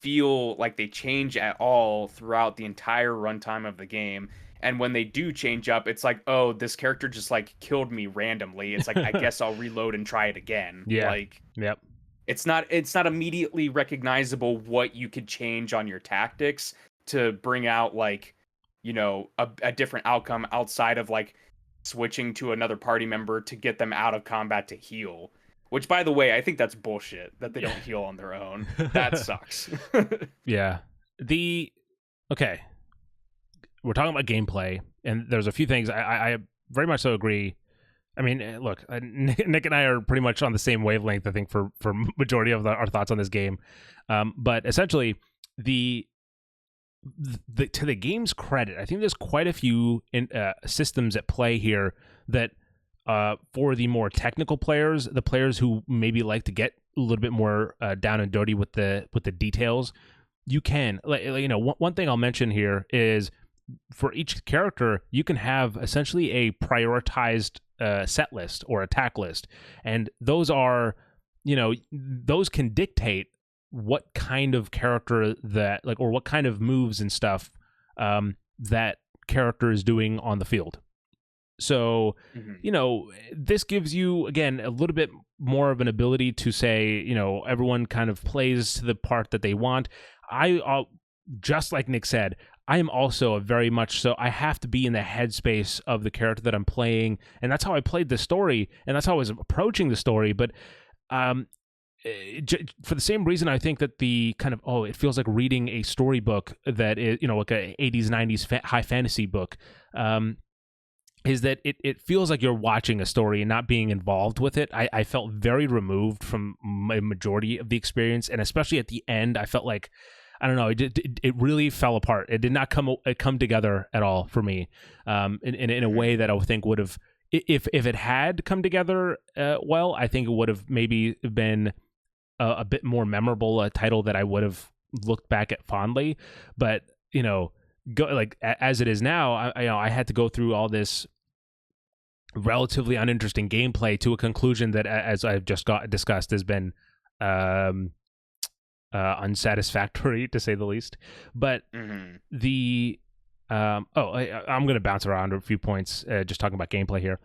feel like they change at all throughout the entire runtime of the game. And when they do change up, it's like, oh, this character just like killed me randomly. It's like, I guess I'll reload and try it again. Yeah. Like, yep. It's not immediately recognizable what you could change on your tactics to bring out like, you know, a different outcome outside of like switching to another party member to get them out of combat to heal. Which, by the way, I think that's bullshit that they don't heal on their own. That sucks. Yeah. Okay. We're talking about gameplay, and there's a few things I very much so agree. I mean, look, Nick and I are pretty much on the same wavelength, I think, for majority of our thoughts on this game. But essentially, to the game's credit, I think there's quite a few systems at play here that, for the more technical players, the players who maybe like to get a little bit more down and dirty with the details, you can. One thing I'll mention here is, for each character, you can have essentially a prioritized set list or attack list, and those can dictate what kind of character or what kind of moves and stuff that character is doing on the field. So, this gives you, again, a little bit more of an ability to say, everyone kind of plays to the part that they want. Just like Nick said, I am also very much so, I have to be in the headspace of the character that I'm playing, and that's how I played the story, and that's how I was approaching the story. But for the same reason, I think that the kind of, it feels like reading a storybook that is, like a 80s, 90s high fantasy book, is that it feels like you're watching a story and not being involved with it. I felt very removed from a majority of the experience, and especially at the end, I felt like, I don't know, it really fell apart. It did not come together at all for me, in a way that I would think would have, if it had come together well, I think it would have maybe been a bit more memorable, a title that I would have looked back at fondly. But as it is now, I had to go through all this relatively uninteresting gameplay to a conclusion that, as I've just discussed, has been unsatisfactory, to say the least. But I'm going to bounce around a few points, just talking about gameplay here.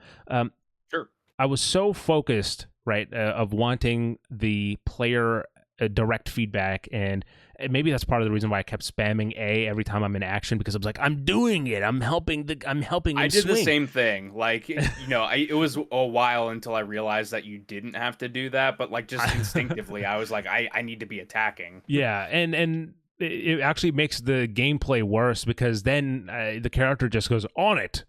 Sure. I was so focused, right, of wanting the player direct feedback, and maybe that's part of the reason why I kept spamming A every time I'm in action, because I was like, I'm doing it. I'm helping him I did swing. The same thing. Like, it was a while until I realized that you didn't have to do that, but like just instinctively, I was like, I need to be attacking. Yeah, and it actually makes the gameplay worse, because then the character just goes, on it,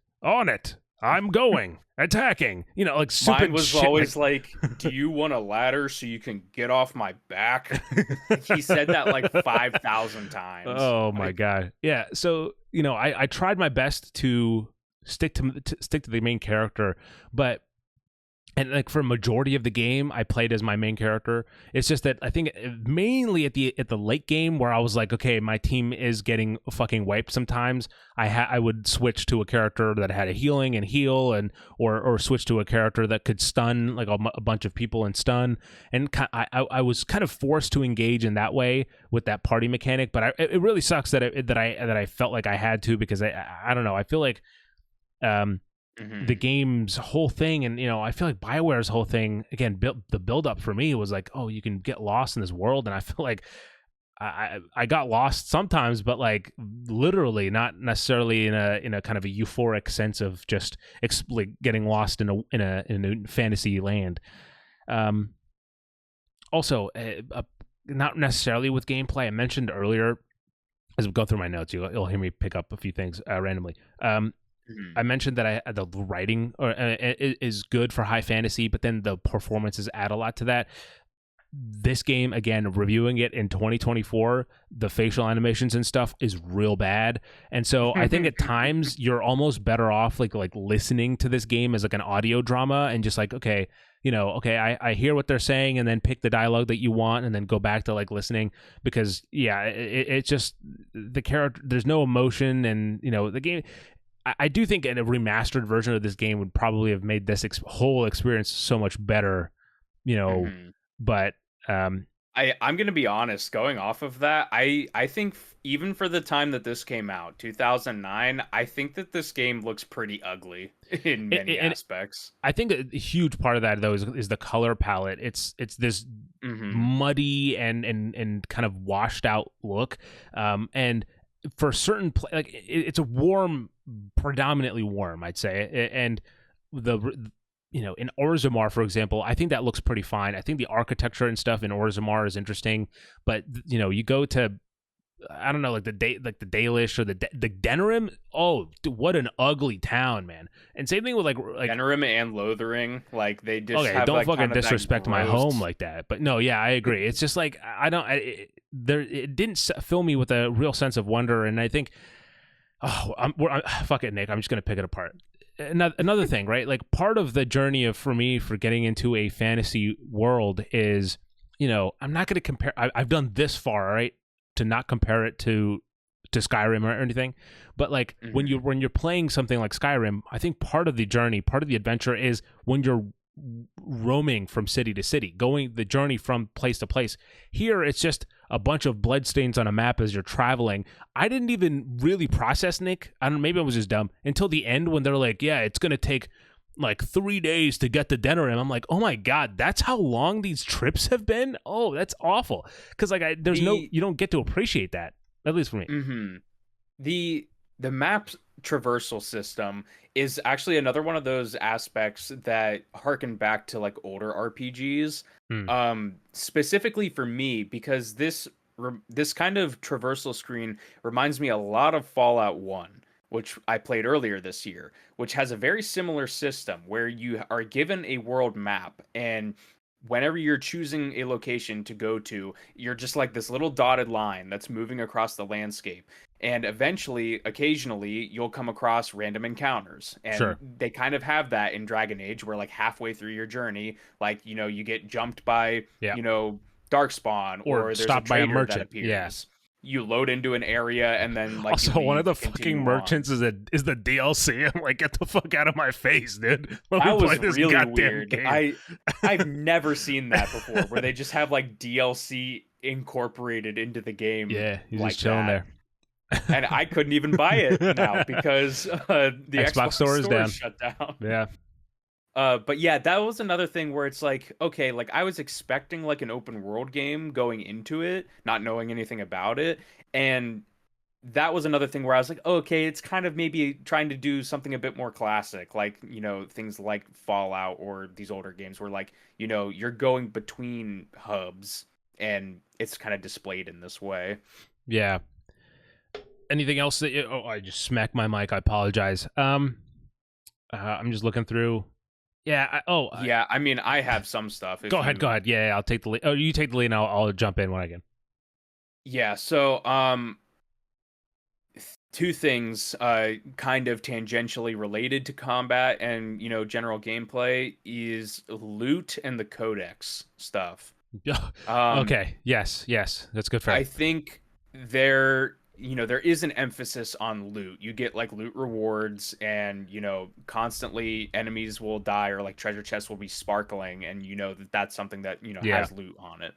I'm going, attacking. Like stupid Mine was shit. always like, do you want a ladder so you can get off my back? He said that like 5,000 times. Oh my God. Yeah. So, I tried my best to stick to the main character, but, and like for a majority of the game, I played as my main character. It's just that I think mainly at the late game, where I was like, okay, my team is getting fucking wiped sometimes, I would switch to a character that had a healing and heal, and or switch to a character that could stun like a bunch of people and stun. And I was kind of forced to engage in that way with that party mechanic. But it really sucks that I felt like I had to, because I don't know, I feel like the game's whole thing, and I feel like BioWare's whole thing, again, the build up for me was like, oh, you can get lost in this world, and I feel like I got lost sometimes, but like literally, not necessarily in a kind of a euphoric sense of just like getting lost in a fantasy land. Also, not necessarily with gameplay. I mentioned earlier, as we go through my notes, you'll hear me pick up a few things randomly. I mentioned that the writing is good for high fantasy, but then the performances add a lot to that. This game, again, reviewing it in 2024, the facial animations and stuff is real bad. And so I think at times you're almost better off like listening to this game as like an audio drama, and just like, okay, I hear what they're saying, and then pick the dialogue that you want, and then go back to like listening, because it's just the character, there's no emotion, and the game, I do think a remastered version of this game would probably have made this whole experience so much better, but I'm going to be honest, going off of that, I think even for the time that this came out, 2009, I think that this game looks pretty ugly in many aspects. I think a huge part of that though is the color palette. It's this muddy and kind of washed out look, and for certain it's a warm, predominantly warm, I'd say, and in Orzammar, for example, I think that looks pretty fine. I think the architecture and stuff in Orzammar is interesting, but you go to, I don't know, like the Dalish or the Denerim. Oh, dude, what an ugly town, man! And same thing with like Denerim and Lothering, like they just okay, have, don't like, fucking kind of disrespect my home like that. But no, yeah, I agree. It's just like it didn't fill me with a real sense of wonder, and I think, fuck it, Nick, I'm just gonna pick it apart. Another thing, right? Like part of the journey for getting into a fantasy world is, I'm not going to compare. I've done this far, right, to not compare it to Skyrim or anything. But like when you're playing something like Skyrim, I think part of the journey, part of the adventure is when you're roaming from city to city, going the journey from place to place. Here, it's just a bunch of bloodstains on a map as you're traveling. I didn't even really process, Nick. I don't know, maybe I was just dumb until the end when they're like, yeah, it's going to take like 3 days to get to Denerim. I'm like, oh my God, that's how long these trips have been? Oh, that's awful. Because like you don't get to appreciate that, at least for me. The map traversal system is actually another one of those aspects that harken back to like older RPGs. Specifically for me, because this kind of traversal screen reminds me a lot of Fallout 1, which I played earlier this year, which has a very similar system where you are given a world map, and whenever you're choosing a location to go to, you're just like this little dotted line that's moving across the landscape. And eventually, occasionally, you'll come across random encounters. And they kind of have that in Dragon Age, where like halfway through your journey, like, you get jumped by, Darkspawn, or there's stopped by a merchant that appears. Yeah. You load into an area, and then like also one of the fucking merchants is the DLC. I'm like, get the fuck out of my face, dude. That was really weird. Game. I've never seen that before, where they just have like DLC incorporated into the game. Yeah, he's just chilling there. And I couldn't even buy it now because the Xbox store is down. Shut down. Yeah. But yeah, that was another thing where it's like, okay, like I was expecting like an open world game going into it, not knowing anything about it. And that was another thing where I was like, oh, okay, it's kind of maybe trying to do something a bit more classic, like, things like Fallout or these older games where like, you're going between hubs and it's kind of displayed in this way. Yeah. Anything else that I just smacked my mic. I apologize. I'm just looking through. Yeah. I mean, I have some stuff. Go ahead. Yeah, I'll take the lead. Oh, you take the lead, and I'll jump in when I can. Yeah. So, two things, kind of tangentially related to combat and general gameplay is loot and the codex stuff. Okay. Yes. That's good for. I think there is an emphasis on loot. You get like loot rewards, and constantly enemies will die, or like treasure chests will be sparkling, and that's something that has loot on it.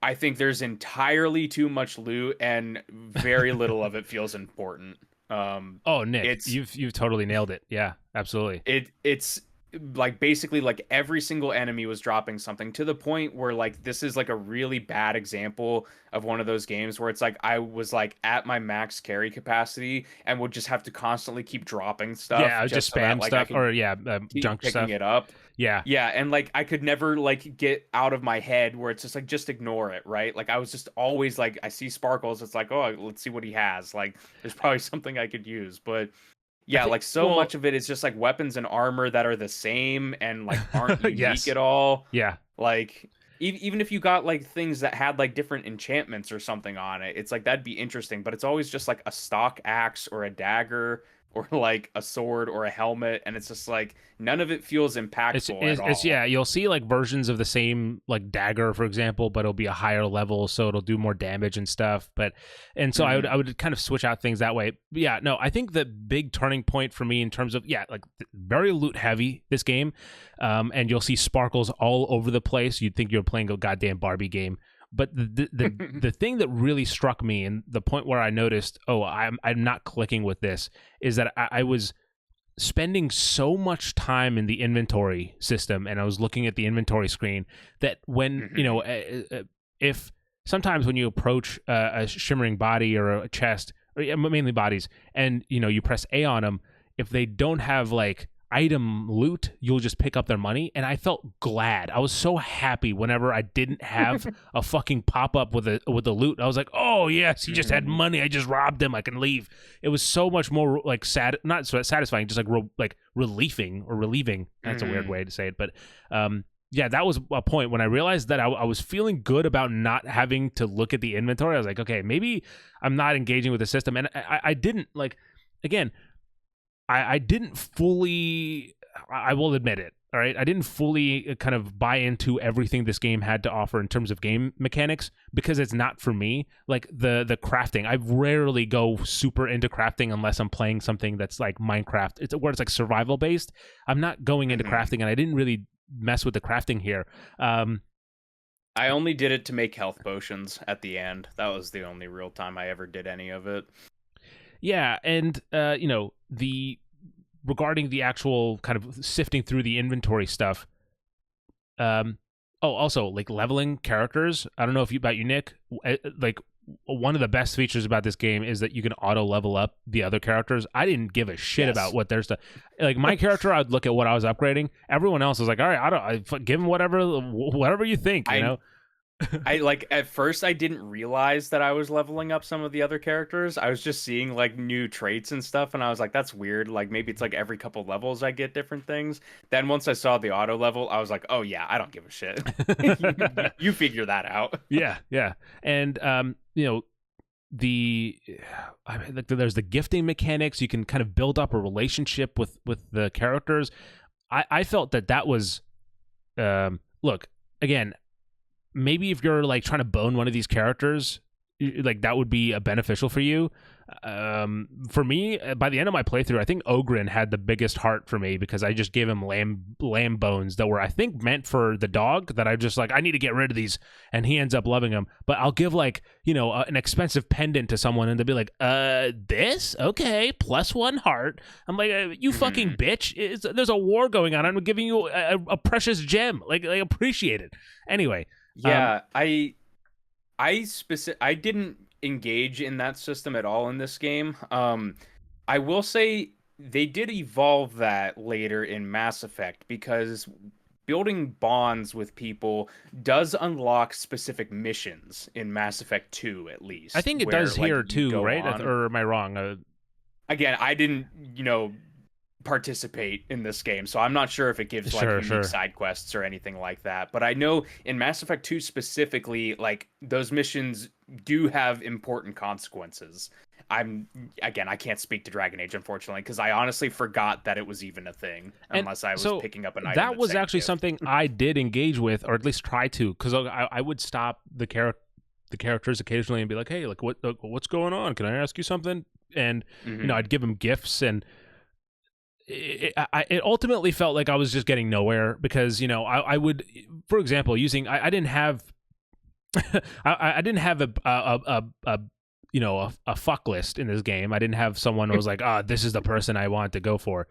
I think there's entirely too much loot, and very little of it feels important. Nick, you've totally nailed it. Yeah, absolutely. It's like basically like every single enemy was dropping something, to the point where like this is like a really bad example of one of those games where it's like I was like at my max carry capacity and would just have to constantly keep dropping stuff. Yeah, just spam stuff or junk picking stuff. It up. Yeah, and like I could never like get out of my head where it's just like just ignore it, right? Like I was just always like, I see sparkles, it's like, oh, let's see what he has. Like there's probably something I could use, but yeah, like much of it is just like weapons and armor that are the same and like aren't unique at all. Yeah. Like even if you got like things that had like different enchantments or something on it, it's like that'd be interesting, but it's always just like a stock axe or a dagger or like a sword or a helmet, and it's just like none of it feels impactful at all. Yeah, you'll see like versions of the same like dagger, for example, but it'll be a higher level, so it'll do more damage and stuff. So I would kind of switch out things that way. But yeah, no, I think the big turning point for me in terms of like very loot heavy this game, and you'll see sparkles all over the place. You'd think you're playing a goddamn Barbie game. But the thing that really struck me, and the point where I noticed, I'm not clicking with this, is that I was spending so much time in the inventory system, and I was looking at the inventory screen, that when if sometimes when you approach a shimmering body or a chest, or mainly bodies, and you press A on them, if they don't have like item loot, you'll just pick up their money. And I felt glad. I was so happy whenever I didn't have a fucking pop-up with the loot. I was like, oh yes, he just had money, I just robbed him, I can leave. It was so much more like not so satisfying, just like relieving. That's a weird way to say it, but yeah, that was a point when I realized that I was feeling good about not having to look at the inventory. I was like, okay, maybe I'm not engaging with the system. And I didn't, like, again, I didn't fully, I will admit it, all right? I didn't fully kind of buy into everything this game had to offer in terms of game mechanics, because it's not for me. Like the crafting, I rarely go super into crafting unless I'm playing something that's like Minecraft, where it's like survival based. I'm not going into crafting, and I didn't really mess with the crafting here. I only did it to make health potions at the end. That was the only real time I ever did any of it. Yeah, and regarding the actual kind of sifting through the inventory stuff. Also like leveling characters. I don't know if about you, Nick. Like one of the best features about this game is that you can auto level up the other characters. I didn't give a shit about what their stuff. Like my character, I'd look at what I was upgrading. Everyone else was like, all right, I give him whatever you think, you know. I like at first I didn't realize that I was leveling up some of the other characters. I was just seeing like new traits and stuff, and I was like, that's weird. Like maybe it's like every couple levels I get different things. Then once I saw the auto level, I was like, oh yeah, I don't give a shit. You figure that out. Yeah. And there's the gifting mechanics. You can kind of build up a relationship with the characters. I felt that was look, again, maybe if you're like trying to bone one of these characters, like that would be beneficial for you. For me, by the end of my playthrough, I think Oghren had the biggest heart for me, because I just gave him lamb bones that were, I think, meant for the dog, that I just like, I need to get rid of these, and he ends up loving them. But I'll give like, an expensive pendant to someone, and they'll be like, this? Okay, +1 heart. I'm like, you fucking bitch. There's a war going on. I'm giving you a precious gem. Like appreciate it. Anyway. Yeah, I didn't engage in that system at all in this game. I will say they did evolve that later in Mass Effect, because building bonds with people does unlock specific missions in Mass Effect 2, at least. I think it does here too, right? Or am I wrong? Again, I didn't, participate in this game, so I'm not sure if it gives like unique side quests or anything like that, but I know in Mass Effect 2 specifically, like those missions do have important consequences. I can't speak to Dragon Age, unfortunately, because I honestly forgot that it was even a thing, unless I was picking up an item. That was actually something I did engage with, or at least try to, because I would stop the characters occasionally and be like, hey, like what's going on? Can I ask you something? And I'd give them gifts, and it ultimately felt like I was just getting nowhere, because I would, for example, I didn't have I didn't have a fuck list in this game. I didn't have someone who was like, this is the person I want to go for.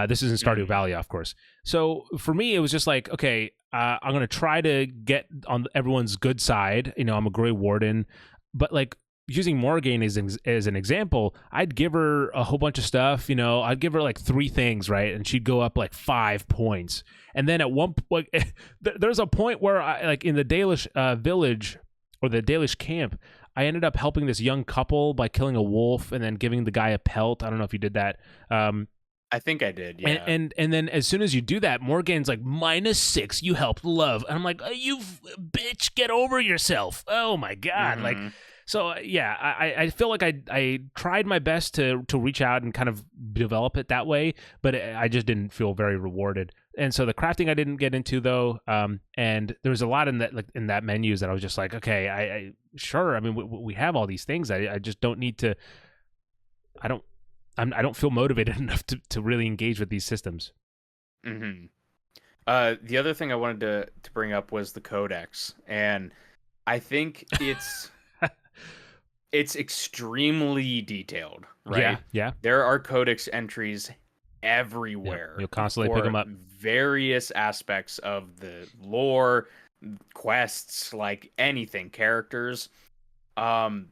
This is in Stardew Valley, of course. So for me, it was just like, okay, I'm gonna try to get on everyone's good side. I'm a Grey Warden, but like, using Morrigan as an example, I'd give her a whole bunch of stuff. I'd give her like 3 things, right, and she'd go up like 5 points. And then at one point, there's a point where I, like in the Dalish village or the Dalish camp, I ended up helping this young couple by killing a wolf and then giving the guy a pelt. I don't know if you did that. I think I did, yeah. And then as soon as you do that, Morgan's like, -6, you helped love. And I'm like, you bitch, get over yourself. Oh my God. Like, So yeah, I feel like I tried my best to reach out and kind of develop it that way, but I just didn't feel very rewarded. And so the crafting I didn't get into though, and there was a lot in that in that menus that I was just like, okay, I sure. I mean, we have all these things. I just don't need to. I don't feel motivated enough to really engage with these systems. Mm-hmm. The other thing I wanted to bring up was the codex, and I think it's it's extremely detailed, right? Yeah. There are codex entries everywhere. Yeah. You'll constantly pick them up. Various aspects of the lore, quests, like anything, characters. I'm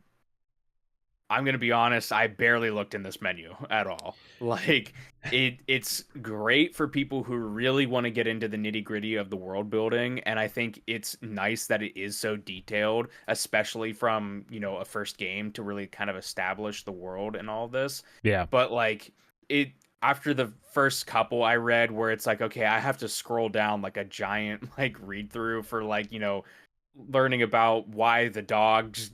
gonna be honest, I barely looked in this menu at all. Like it's great for people who really want to get into the nitty-gritty of the world building, and I think it's nice that it is so detailed, especially from, a first game to really kind of establish the world and all this. Yeah. But like it after the first couple I read where it's like, okay, I have to scroll down like a giant like read through for like, learning about why the dogs,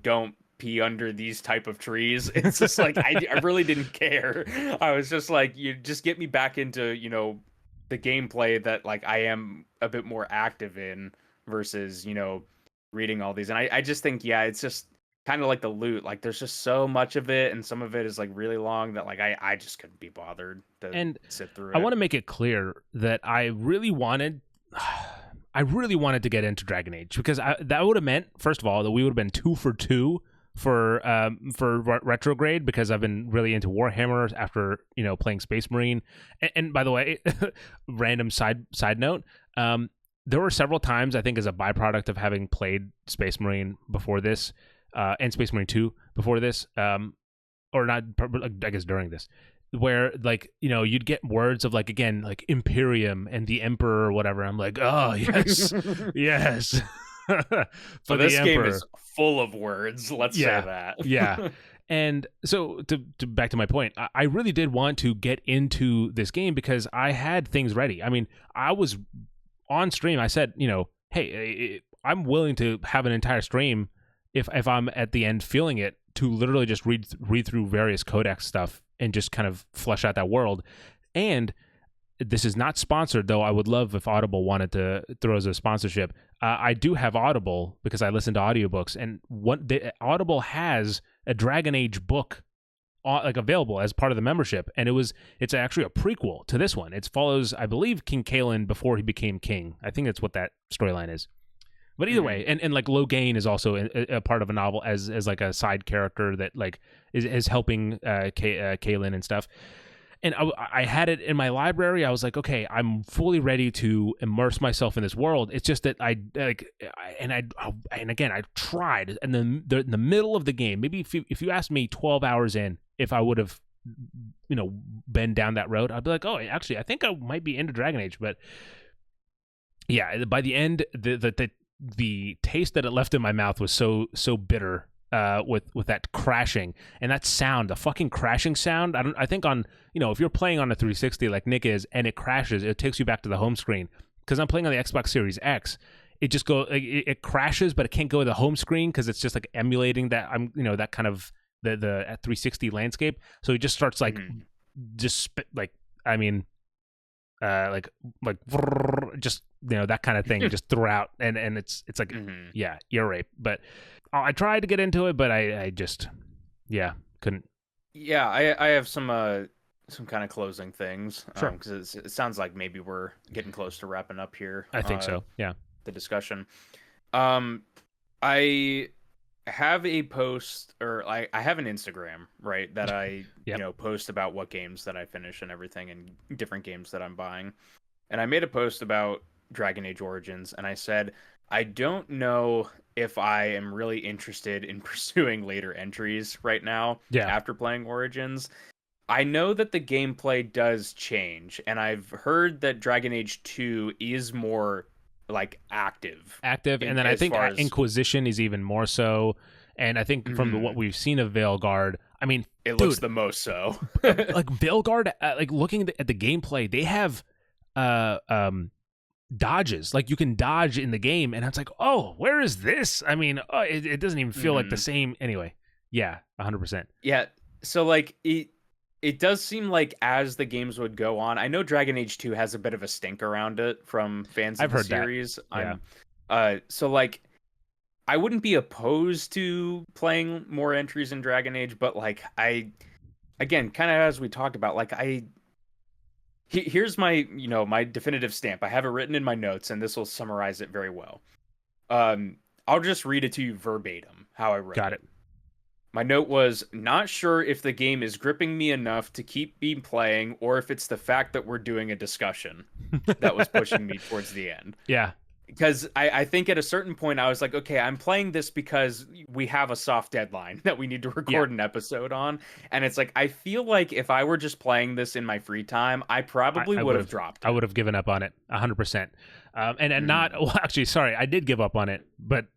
don't pee under these type of trees. It's just like I really didn't care. I was just like, you just get me back into the gameplay that like I am a bit more active in versus reading all these. And I just think it's just kind of like the loot. Like there's just so much of it, and some of it is like really long that like I just couldn't be bothered to sit through it. I want to make it clear that I really wanted to get into Dragon Age, because that would have meant, first of all, that we would have been 2 for 2 for retrograde, because I've been really into Warhammer after playing Space Marine. And by the way, random side note, there were several times, I think, as a byproduct of having played Space Marine before this, and Space Marine 2 before this, or not, I guess during this, where like you'd get words of like, again, like Imperium and the Emperor or whatever. I'm like, oh yes, yes. So this game is full of words, let's say that. Yeah. And so to back to my point, I really did want to get into this game because I had things ready. I mean, I was on stream, I said, hey, I'm willing to have an entire stream if I'm at the end feeling it, to literally just read through various codex stuff and just kind of flesh out that world. And this is not sponsored, though I would love if Audible wanted to throw us a sponsorship. I do have Audible because I listen to audiobooks, and Audible has a Dragon Age book like available as part of the membership, and it's actually a prequel to this one. It follows, I believe, King Kalen before he became king. I think that's what that storyline is. But either way, and like Loghain is also a part of a novel as like a side character that like is helping Kalen and stuff. And I had it in my library. I was like, okay, I'm fully ready to immerse myself in this world. It's just that I tried, and then in the middle of the game, maybe if you asked me 12 hours in, if I would have, been down that road, I'd be like, oh, actually, I think I might be into Dragon Age. But yeah, by the end, the taste that it left in my mouth was so bitter. With that crashing and that sound, the fucking crashing sound. I think on, if you're playing on a 360 like Nick is, and it crashes, it takes you back to the home screen. Because I'm playing on the Xbox Series X, it just it crashes, but it can't go to the home screen because it's just like emulating that that kind of the 360 landscape. So it just starts like just like just that kind of thing just throughout, and it's like ear rape. But I tried to get into it, but I just couldn't. Yeah, I have some kind of closing things, sure, because it sounds like maybe we're getting close to wrapping up here. I think so. Yeah, the discussion. I have a post, or I have an Instagram, right, that I post about what games that I finish and everything, and different games that I'm buying. And I made a post about Dragon Age Origins, and I said, I don't know if I am really interested in pursuing later entries right now after playing Origins. I know that the gameplay does change, and I've heard that Dragon Age 2 is more like active, and then I think Inquisition is even more so. And I think from what we've seen of Veilguard, I mean, it looks the most so. Like Veilguard, like looking at the gameplay, they have dodges. Like you can dodge in the game, and it's like, oh, where is this? I mean, it doesn't even feel like the same. Anyway, yeah, 100%. Yeah, so like it does seem like as the games would go on, I know Dragon Age 2 has a bit of a stink around it from fans of the series. Yeah. So like I wouldn't be opposed to playing more entries in Dragon Age, but like again, kind of as we talked about, like here's my, my definitive stamp. I have it written in my notes, and this will summarize it very well. I'll just read it to you verbatim, how I wrote it. Got it. My note was, not sure if the game is gripping me enough to keep me playing, or if it's the fact that we're doing a discussion that was pushing me towards the end. Yeah. Because I think at a certain point I was like, okay, I'm playing this because we have a soft deadline that we need to record an episode on. And it's like, I feel like if I were just playing this in my free time, I probably would have dropped it. I would have given up on it 100%. And not, well, actually, sorry, I did give up on it, but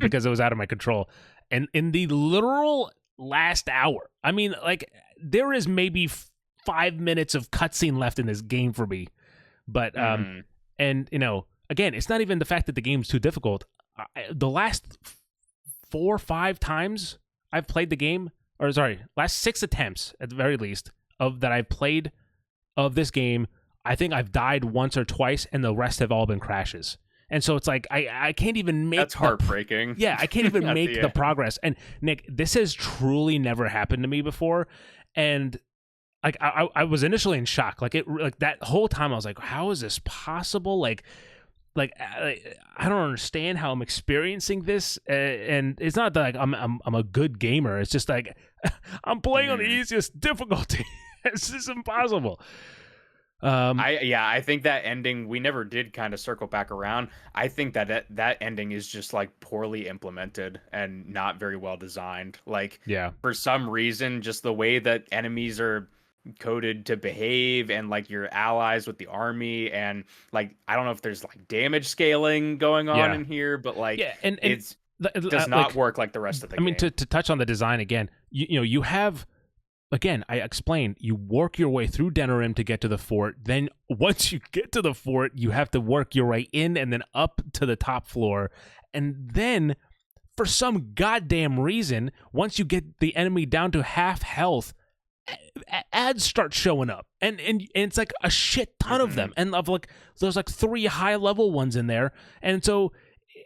because it was out of my control. And in the literal last hour, I mean, like, there is maybe 5 minutes of cutscene left in this game for me. But, and, again, it's not even the fact that the game's too difficult. The last 4 or 5 times I've played the game, or sorry, last 6 attempts at the very least that I've played of this game, I think I've died once or twice, and the rest have all been crashes. And so it's like I can't even make that's heartbreaking. Yeah, I can't even make the progress. And Nick, this has truly never happened to me before, and like I was initially in shock. Like that whole time I was like, how is this possible? Like I don't understand how I'm experiencing this, and it's not that like I'm a good gamer. It's just like I'm playing on the easiest difficulty. It's just impossible. I think that ending, we never did kind of circle back around. I think that ending is just like poorly implemented and not very well designed. Like, for some reason, just the way that enemies are coded to behave, and like your allies with the army, and like I don't know if there's like damage scaling going on in here, but like and it does not work like the rest of the game. I mean, to touch on the design again, you have, again, I explained, you work your way through Denerim to get to the fort. Then once you get to the fort, you have to work your way in and then up to the top floor. And then for some goddamn reason, once you get the enemy down to half health, ads start showing up, and it's like a shit ton of them, and there's like 3 high level ones in there, and so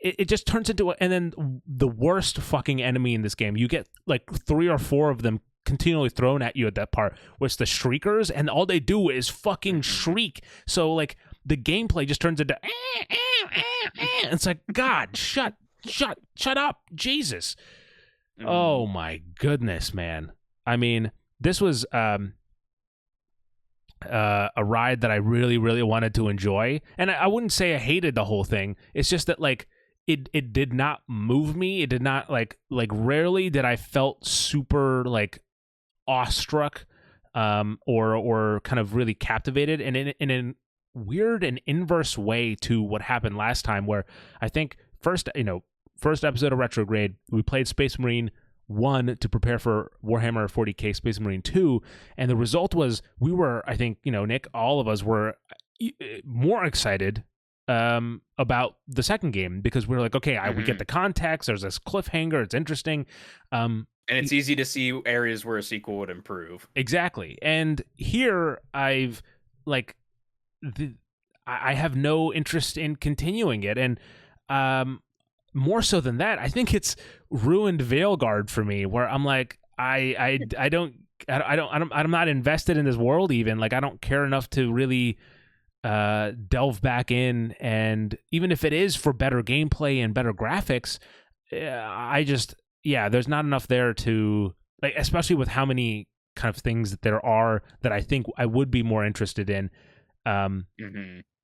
it just turns into and then the worst fucking enemy in this game. You get like 3 or 4 of them continually thrown at you at that part, which the Shriekers, and all they do is fucking shriek. So like the gameplay just turns into and it's like, God, shut up, Jesus. Oh my goodness, man. I mean, this was a ride that I really, really wanted to enjoy. And I wouldn't say I hated the whole thing. It's just that, like, it did not move me. It did not, like rarely did I felt super, like, awestruck or kind of really captivated. And in a weird and inverse way to what happened last time, where I think first episode of Retrograde, we played Space Marine 1 to prepare for Warhammer 40k Space Marine 2, and the result was we were, I think, Nick, all of us were more excited about the second game, because we were like, okay, we get the context, there's this cliffhanger, it's interesting, and it's easy to see areas where a sequel would improve. Exactly. And here I've I have no interest in continuing it, and more so than that, I think it's ruined Veilguard for me, where I'm like, I'm not invested in this world even. Like, I don't care enough to really delve back in, and even if it is for better gameplay and better graphics, there's not enough there to, like, especially with how many kind of things that there are that I think I would be more interested in.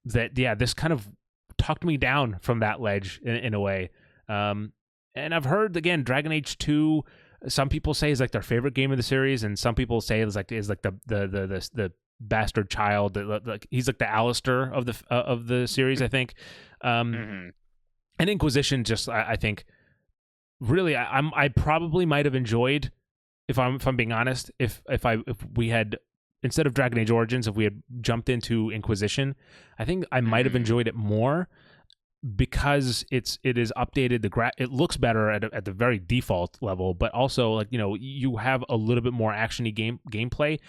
This kind of talked me down from that ledge in a way. And I've heard, again, Dragon Age 2, some people say is like their favorite game of the series, and some people say is like the bastard child. Like, he's like the Alistair of the series, I think. And Inquisition, just I think, really, I probably might have enjoyed, if I'm being honest, if we had instead of Dragon Age Origins, if we had jumped into Inquisition, I think I might have enjoyed it more because it is updated. It looks better at the very default level, but also like, you know, you have a little bit more actiony gameplay.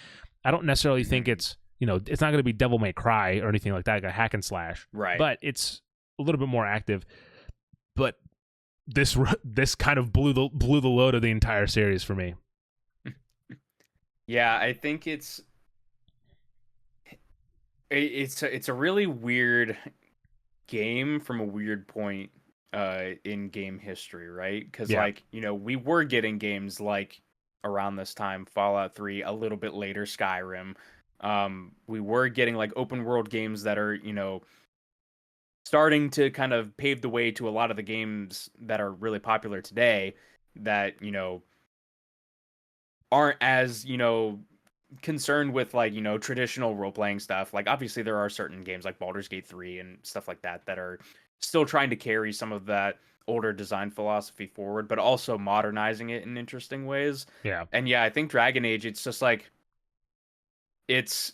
I don't necessarily think it's, you know, it's not going to be Devil May Cry or anything like that, like a hack and slash, right? But it's a little bit more active. But this kind of blew the load of the entire series for me. Yeah, I think it's a really weird game from a weird point in game history, right? Because like, you know, we were getting games like around this time, Fallout 3, a little bit later, Skyrim. We were getting like open world games that are, you know, starting to kind of pave the way to a lot of the games that are really popular today that, you know, aren't as, you know, concerned with like, you know, traditional role-playing stuff. Like obviously there are certain games like Baldur's Gate 3 and stuff like that that are still trying to carry some of that older design philosophy forward, but also modernizing it in interesting ways. Yeah. And yeah, I think Dragon Age, it's just like it's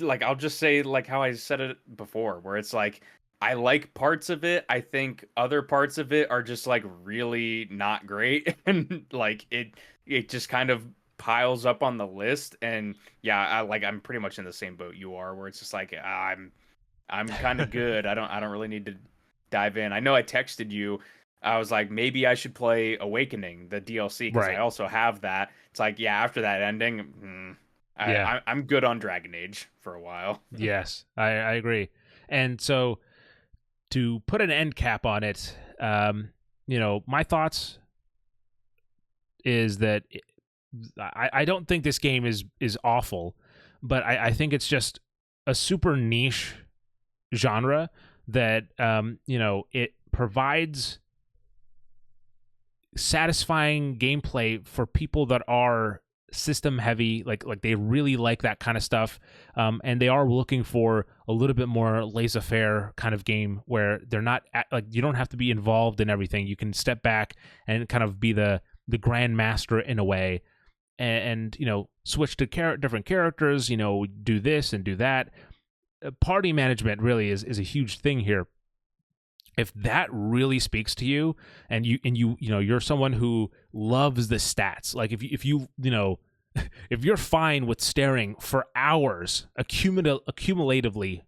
like, I'll just say like how I said it before, where it's like I like parts of it. I think other parts of it are just like really not great, and like it just kind of piles up on the list. And yeah, I'm pretty much in the same boat you are, where it's just like I'm kind of good. I don't really need to dive in. I know I texted you. I was like, maybe I should play Awakening, the DLC, because I also have that. It's like, yeah, after that ending, I'm good on Dragon Age for a while. Yes, I agree. And so to put an end cap on it, you know, my thoughts is that I don't think this game is awful, but I think it's just a super niche genre that, you know, it provides satisfying gameplay for people that are system heavy, like they really like that kind of stuff, and they are looking for a little bit more laissez-faire kind of game where they're not like, you don't have to be involved in everything. You can step back and kind of be the grand master in a way, and you know, switch to different characters, you know, do this and do that. Party management really is a huge thing here. If that really speaks to you, and you know, you're someone who loves the stats, like if you know, if you're fine with staring for hours, cumulatively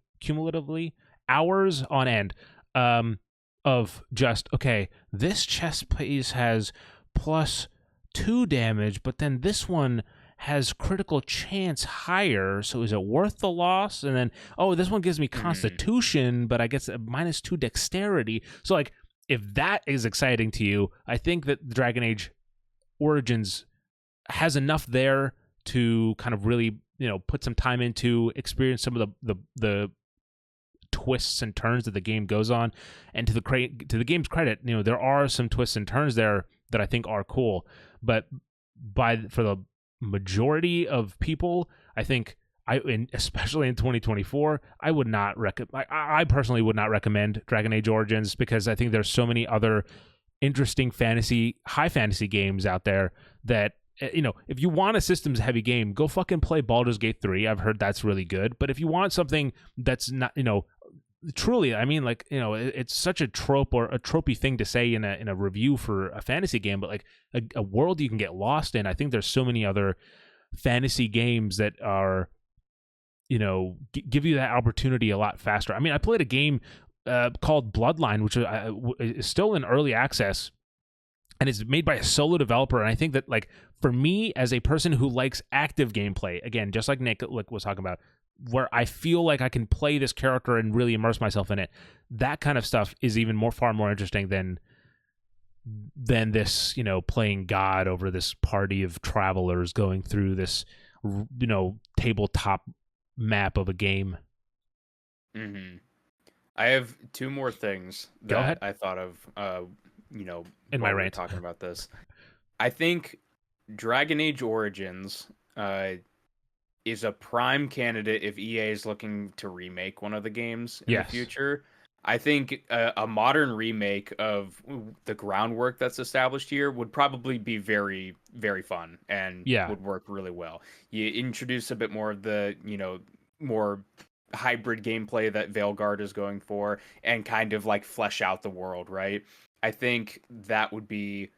hours on end, of just, okay, this chest piece has +2 damage, but then this one has critical chance higher, so is it worth the loss? And then, oh, this one gives me constitution, but I guess a -2 dexterity. So like, if that is exciting to you, I think that Dragon Age Origins has enough there to kind of really, you know, put some time into, experience some of the twists and turns that the game goes on. And to the game's credit, you know, there are some twists and turns there that I think are cool, but for the majority of people, I think, especially in 2024, I would not recommend. I personally would not recommend Dragon Age Origins, because I think there's so many other interesting high fantasy games out there that, you know, if you want a systems heavy game, go fucking play Baldur's Gate 3. I've heard that's really good. But if you want something that's not, you know, truly, I mean, like, you know, it's such a trope or a tropey thing to say in a review for a fantasy game, but like a world you can get lost in. I think there's so many other fantasy games that are, you know, give you that opportunity a lot faster. I mean, I played a game called Bloodline, which is still in early access, and it's made by a solo developer. And I think that, like, for me as a person who likes active gameplay, again, just like Nick was talking about, where I feel like I can play this character and really immerse myself in it, that kind of stuff is even far more interesting than this, you know, playing God over this party of travelers going through this, you know, tabletop map of a game. I have 2 more things that I thought of, you know, in my rant talking about this. I think Dragon Age Origins is a prime candidate if EA is looking to remake one of the games in the future. I think a modern remake of the groundwork that's established here would probably be very, very fun and Yeah. would work really well. You introduce a bit more of the, more hybrid gameplay that Veilguard is going for and kind of like flesh out the world, right? I think that would be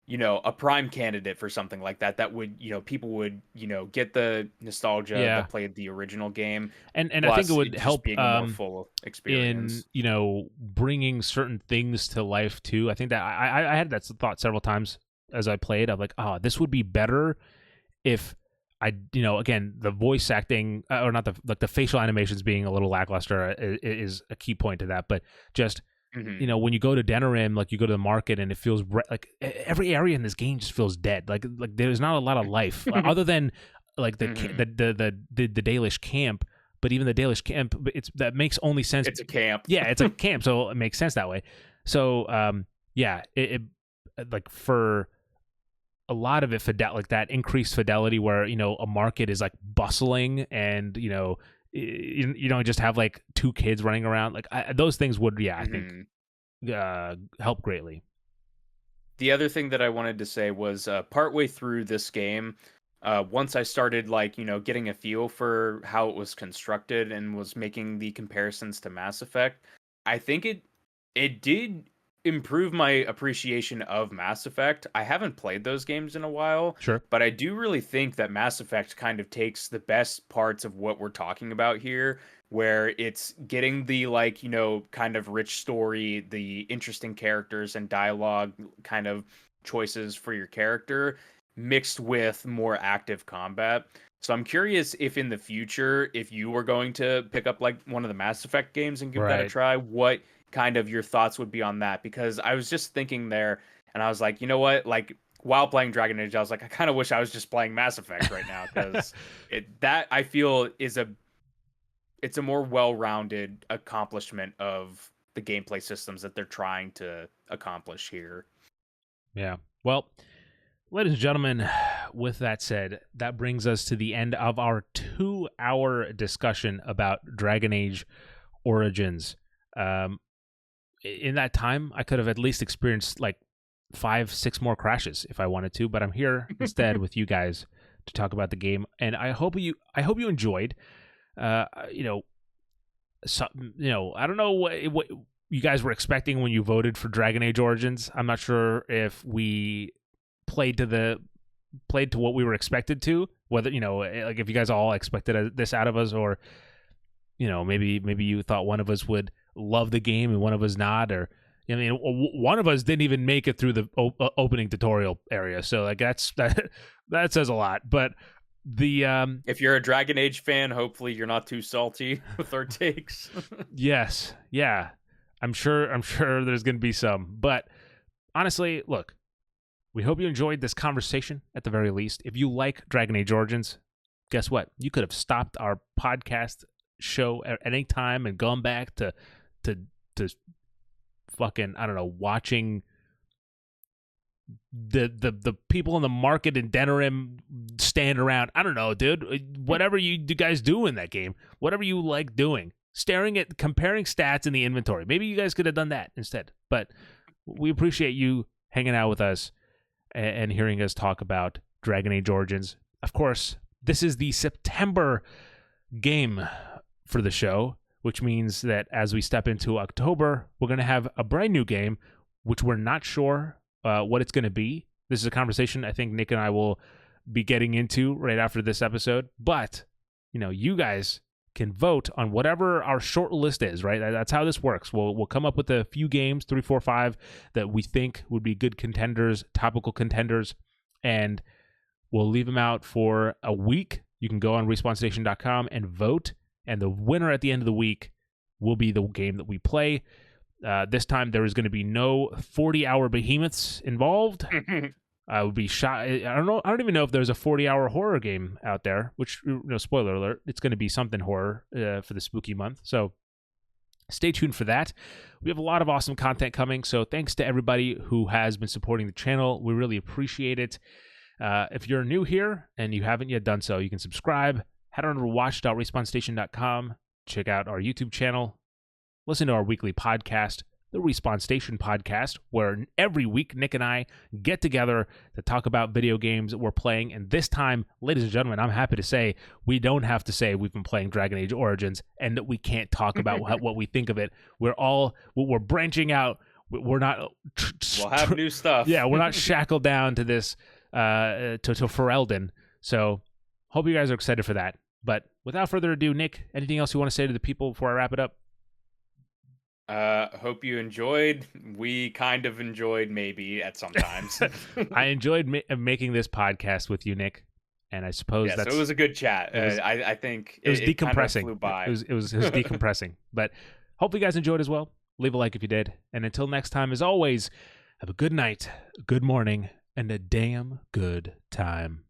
a prime candidate for something like that. That would, people would, get the nostalgia that played the original game. And I think it would just help being a more full experience in, bringing certain things to life too. I think that I had that thought several times as I played. I'm like, oh, this would be better if again, the voice acting or not the facial animations being a little lackluster is a key point to that, but just when you go to Denerim, like you go to the market and it feels like every area in this game just feels dead. Like there's not a lot of life other than like the Dalish camp. But even the Dalish camp, that makes only sense. It's a camp. Yeah, it's a camp, so it makes sense that way. So it like for a lot of it, like that increased fidelity where a market is like bustling and you don't just have like two kids running around. Like those things would, I think, help greatly. The other thing that I wanted to say was partway through this game, once I started getting a feel for how it was constructed and was making the comparisons to Mass Effect, I think it did improve my appreciation of Mass Effect. I haven't played those games in a while, sure, but I do really think that Mass Effect kind of takes the best parts of what we're talking about here, where it's getting the kind of rich story, the interesting characters and dialogue kind of choices for your character mixed with more active combat. So I'm curious if in the future, if you were going to pick up like one of the Mass Effect games and give that a try, what kind of your thoughts would be on that, because I was just thinking there and I was like, you know what, like while playing Dragon Age, I was like, I kind of wish I was just playing Mass Effect right now, because that I feel it's a more well-rounded accomplishment of the gameplay systems that they're trying to accomplish here. Yeah. Well, ladies and gentlemen, with that said, that brings us to the end of our 2-hour discussion about Dragon Age Origins. In that time, I could have at least experienced like 5-6 more crashes if I wanted to, but I'm here instead with you guys to talk about the game, and I hope you enjoyed. I don't know what you guys were expecting when you voted for Dragon Age Origins. I'm not sure if we played to what we were expected to, whether like if you guys all expected this out of us, or maybe you thought one of us would love the game and one of us not, or one of us didn't even make it through the opening tutorial area, so like that says a lot. But the if you're a Dragon Age fan, hopefully you're not too salty with our takes. Yes, yeah, I'm sure there's gonna be some, but honestly, look, we hope you enjoyed this conversation at the very least. If you like Dragon Age Origins, guess what? You could have stopped our podcast show at any time and gone back to fucking, I don't know, watching the people in the market in Denerim stand around. I don't know, dude. Whatever you guys do in that game, whatever you like doing, comparing stats in the inventory. Maybe you guys could have done that instead. But we appreciate you hanging out with us and hearing us talk about Dragon Age Origins. Of course, this is the September game for the show, which means that as we step into October, we're going to have a brand new game, which we're not sure what it's going to be. This is a conversation I think Nick and I will be getting into right after this episode. But, you guys can vote on whatever our short list is, right? That's how this works. We'll come up with a few games, 3, 4, 5, that we think would be good contenders, topical contenders, and we'll leave them out for a week. You can go on RespawnStation.com and vote, and the winner at the end of the week will be the game that we play. This time there is going to be no 40-hour behemoths involved. I would be shot. I don't even know if there's a 40-hour horror game out there, which, spoiler alert, it's going to be something horror for the spooky month. So stay tuned for that. We have a lot of awesome content coming. So thanks to everybody who has been supporting the channel. We really appreciate it. If you're new here and you haven't yet done so, you can subscribe. Head on over to watch.respawnstation.com. Check out our YouTube channel. listen to our weekly podcast, the Respawn Station podcast, where every week Nick and I get together to talk about video games we're playing. And this time, ladies and gentlemen, I'm happy to say we don't have to say we've been playing Dragon Age Origins and that we can't talk about what we think of it. We're branching out. We're not. We'll have new stuff. Yeah, we're not shackled down to this to Ferelden. So hope you guys are excited for that. But without further ado, Nick, anything else you want to say to the people before I wrap it up? Hope you enjoyed. We kind of enjoyed, maybe at some times. I enjoyed making this podcast with you, Nick, and I suppose so it was a good chat. I think it was decompressing. Kind of flew by. It was decompressing. But hope you guys enjoyed as well. Leave a like if you did, and until next time, as always, have a good night, a good morning, and a damn good time.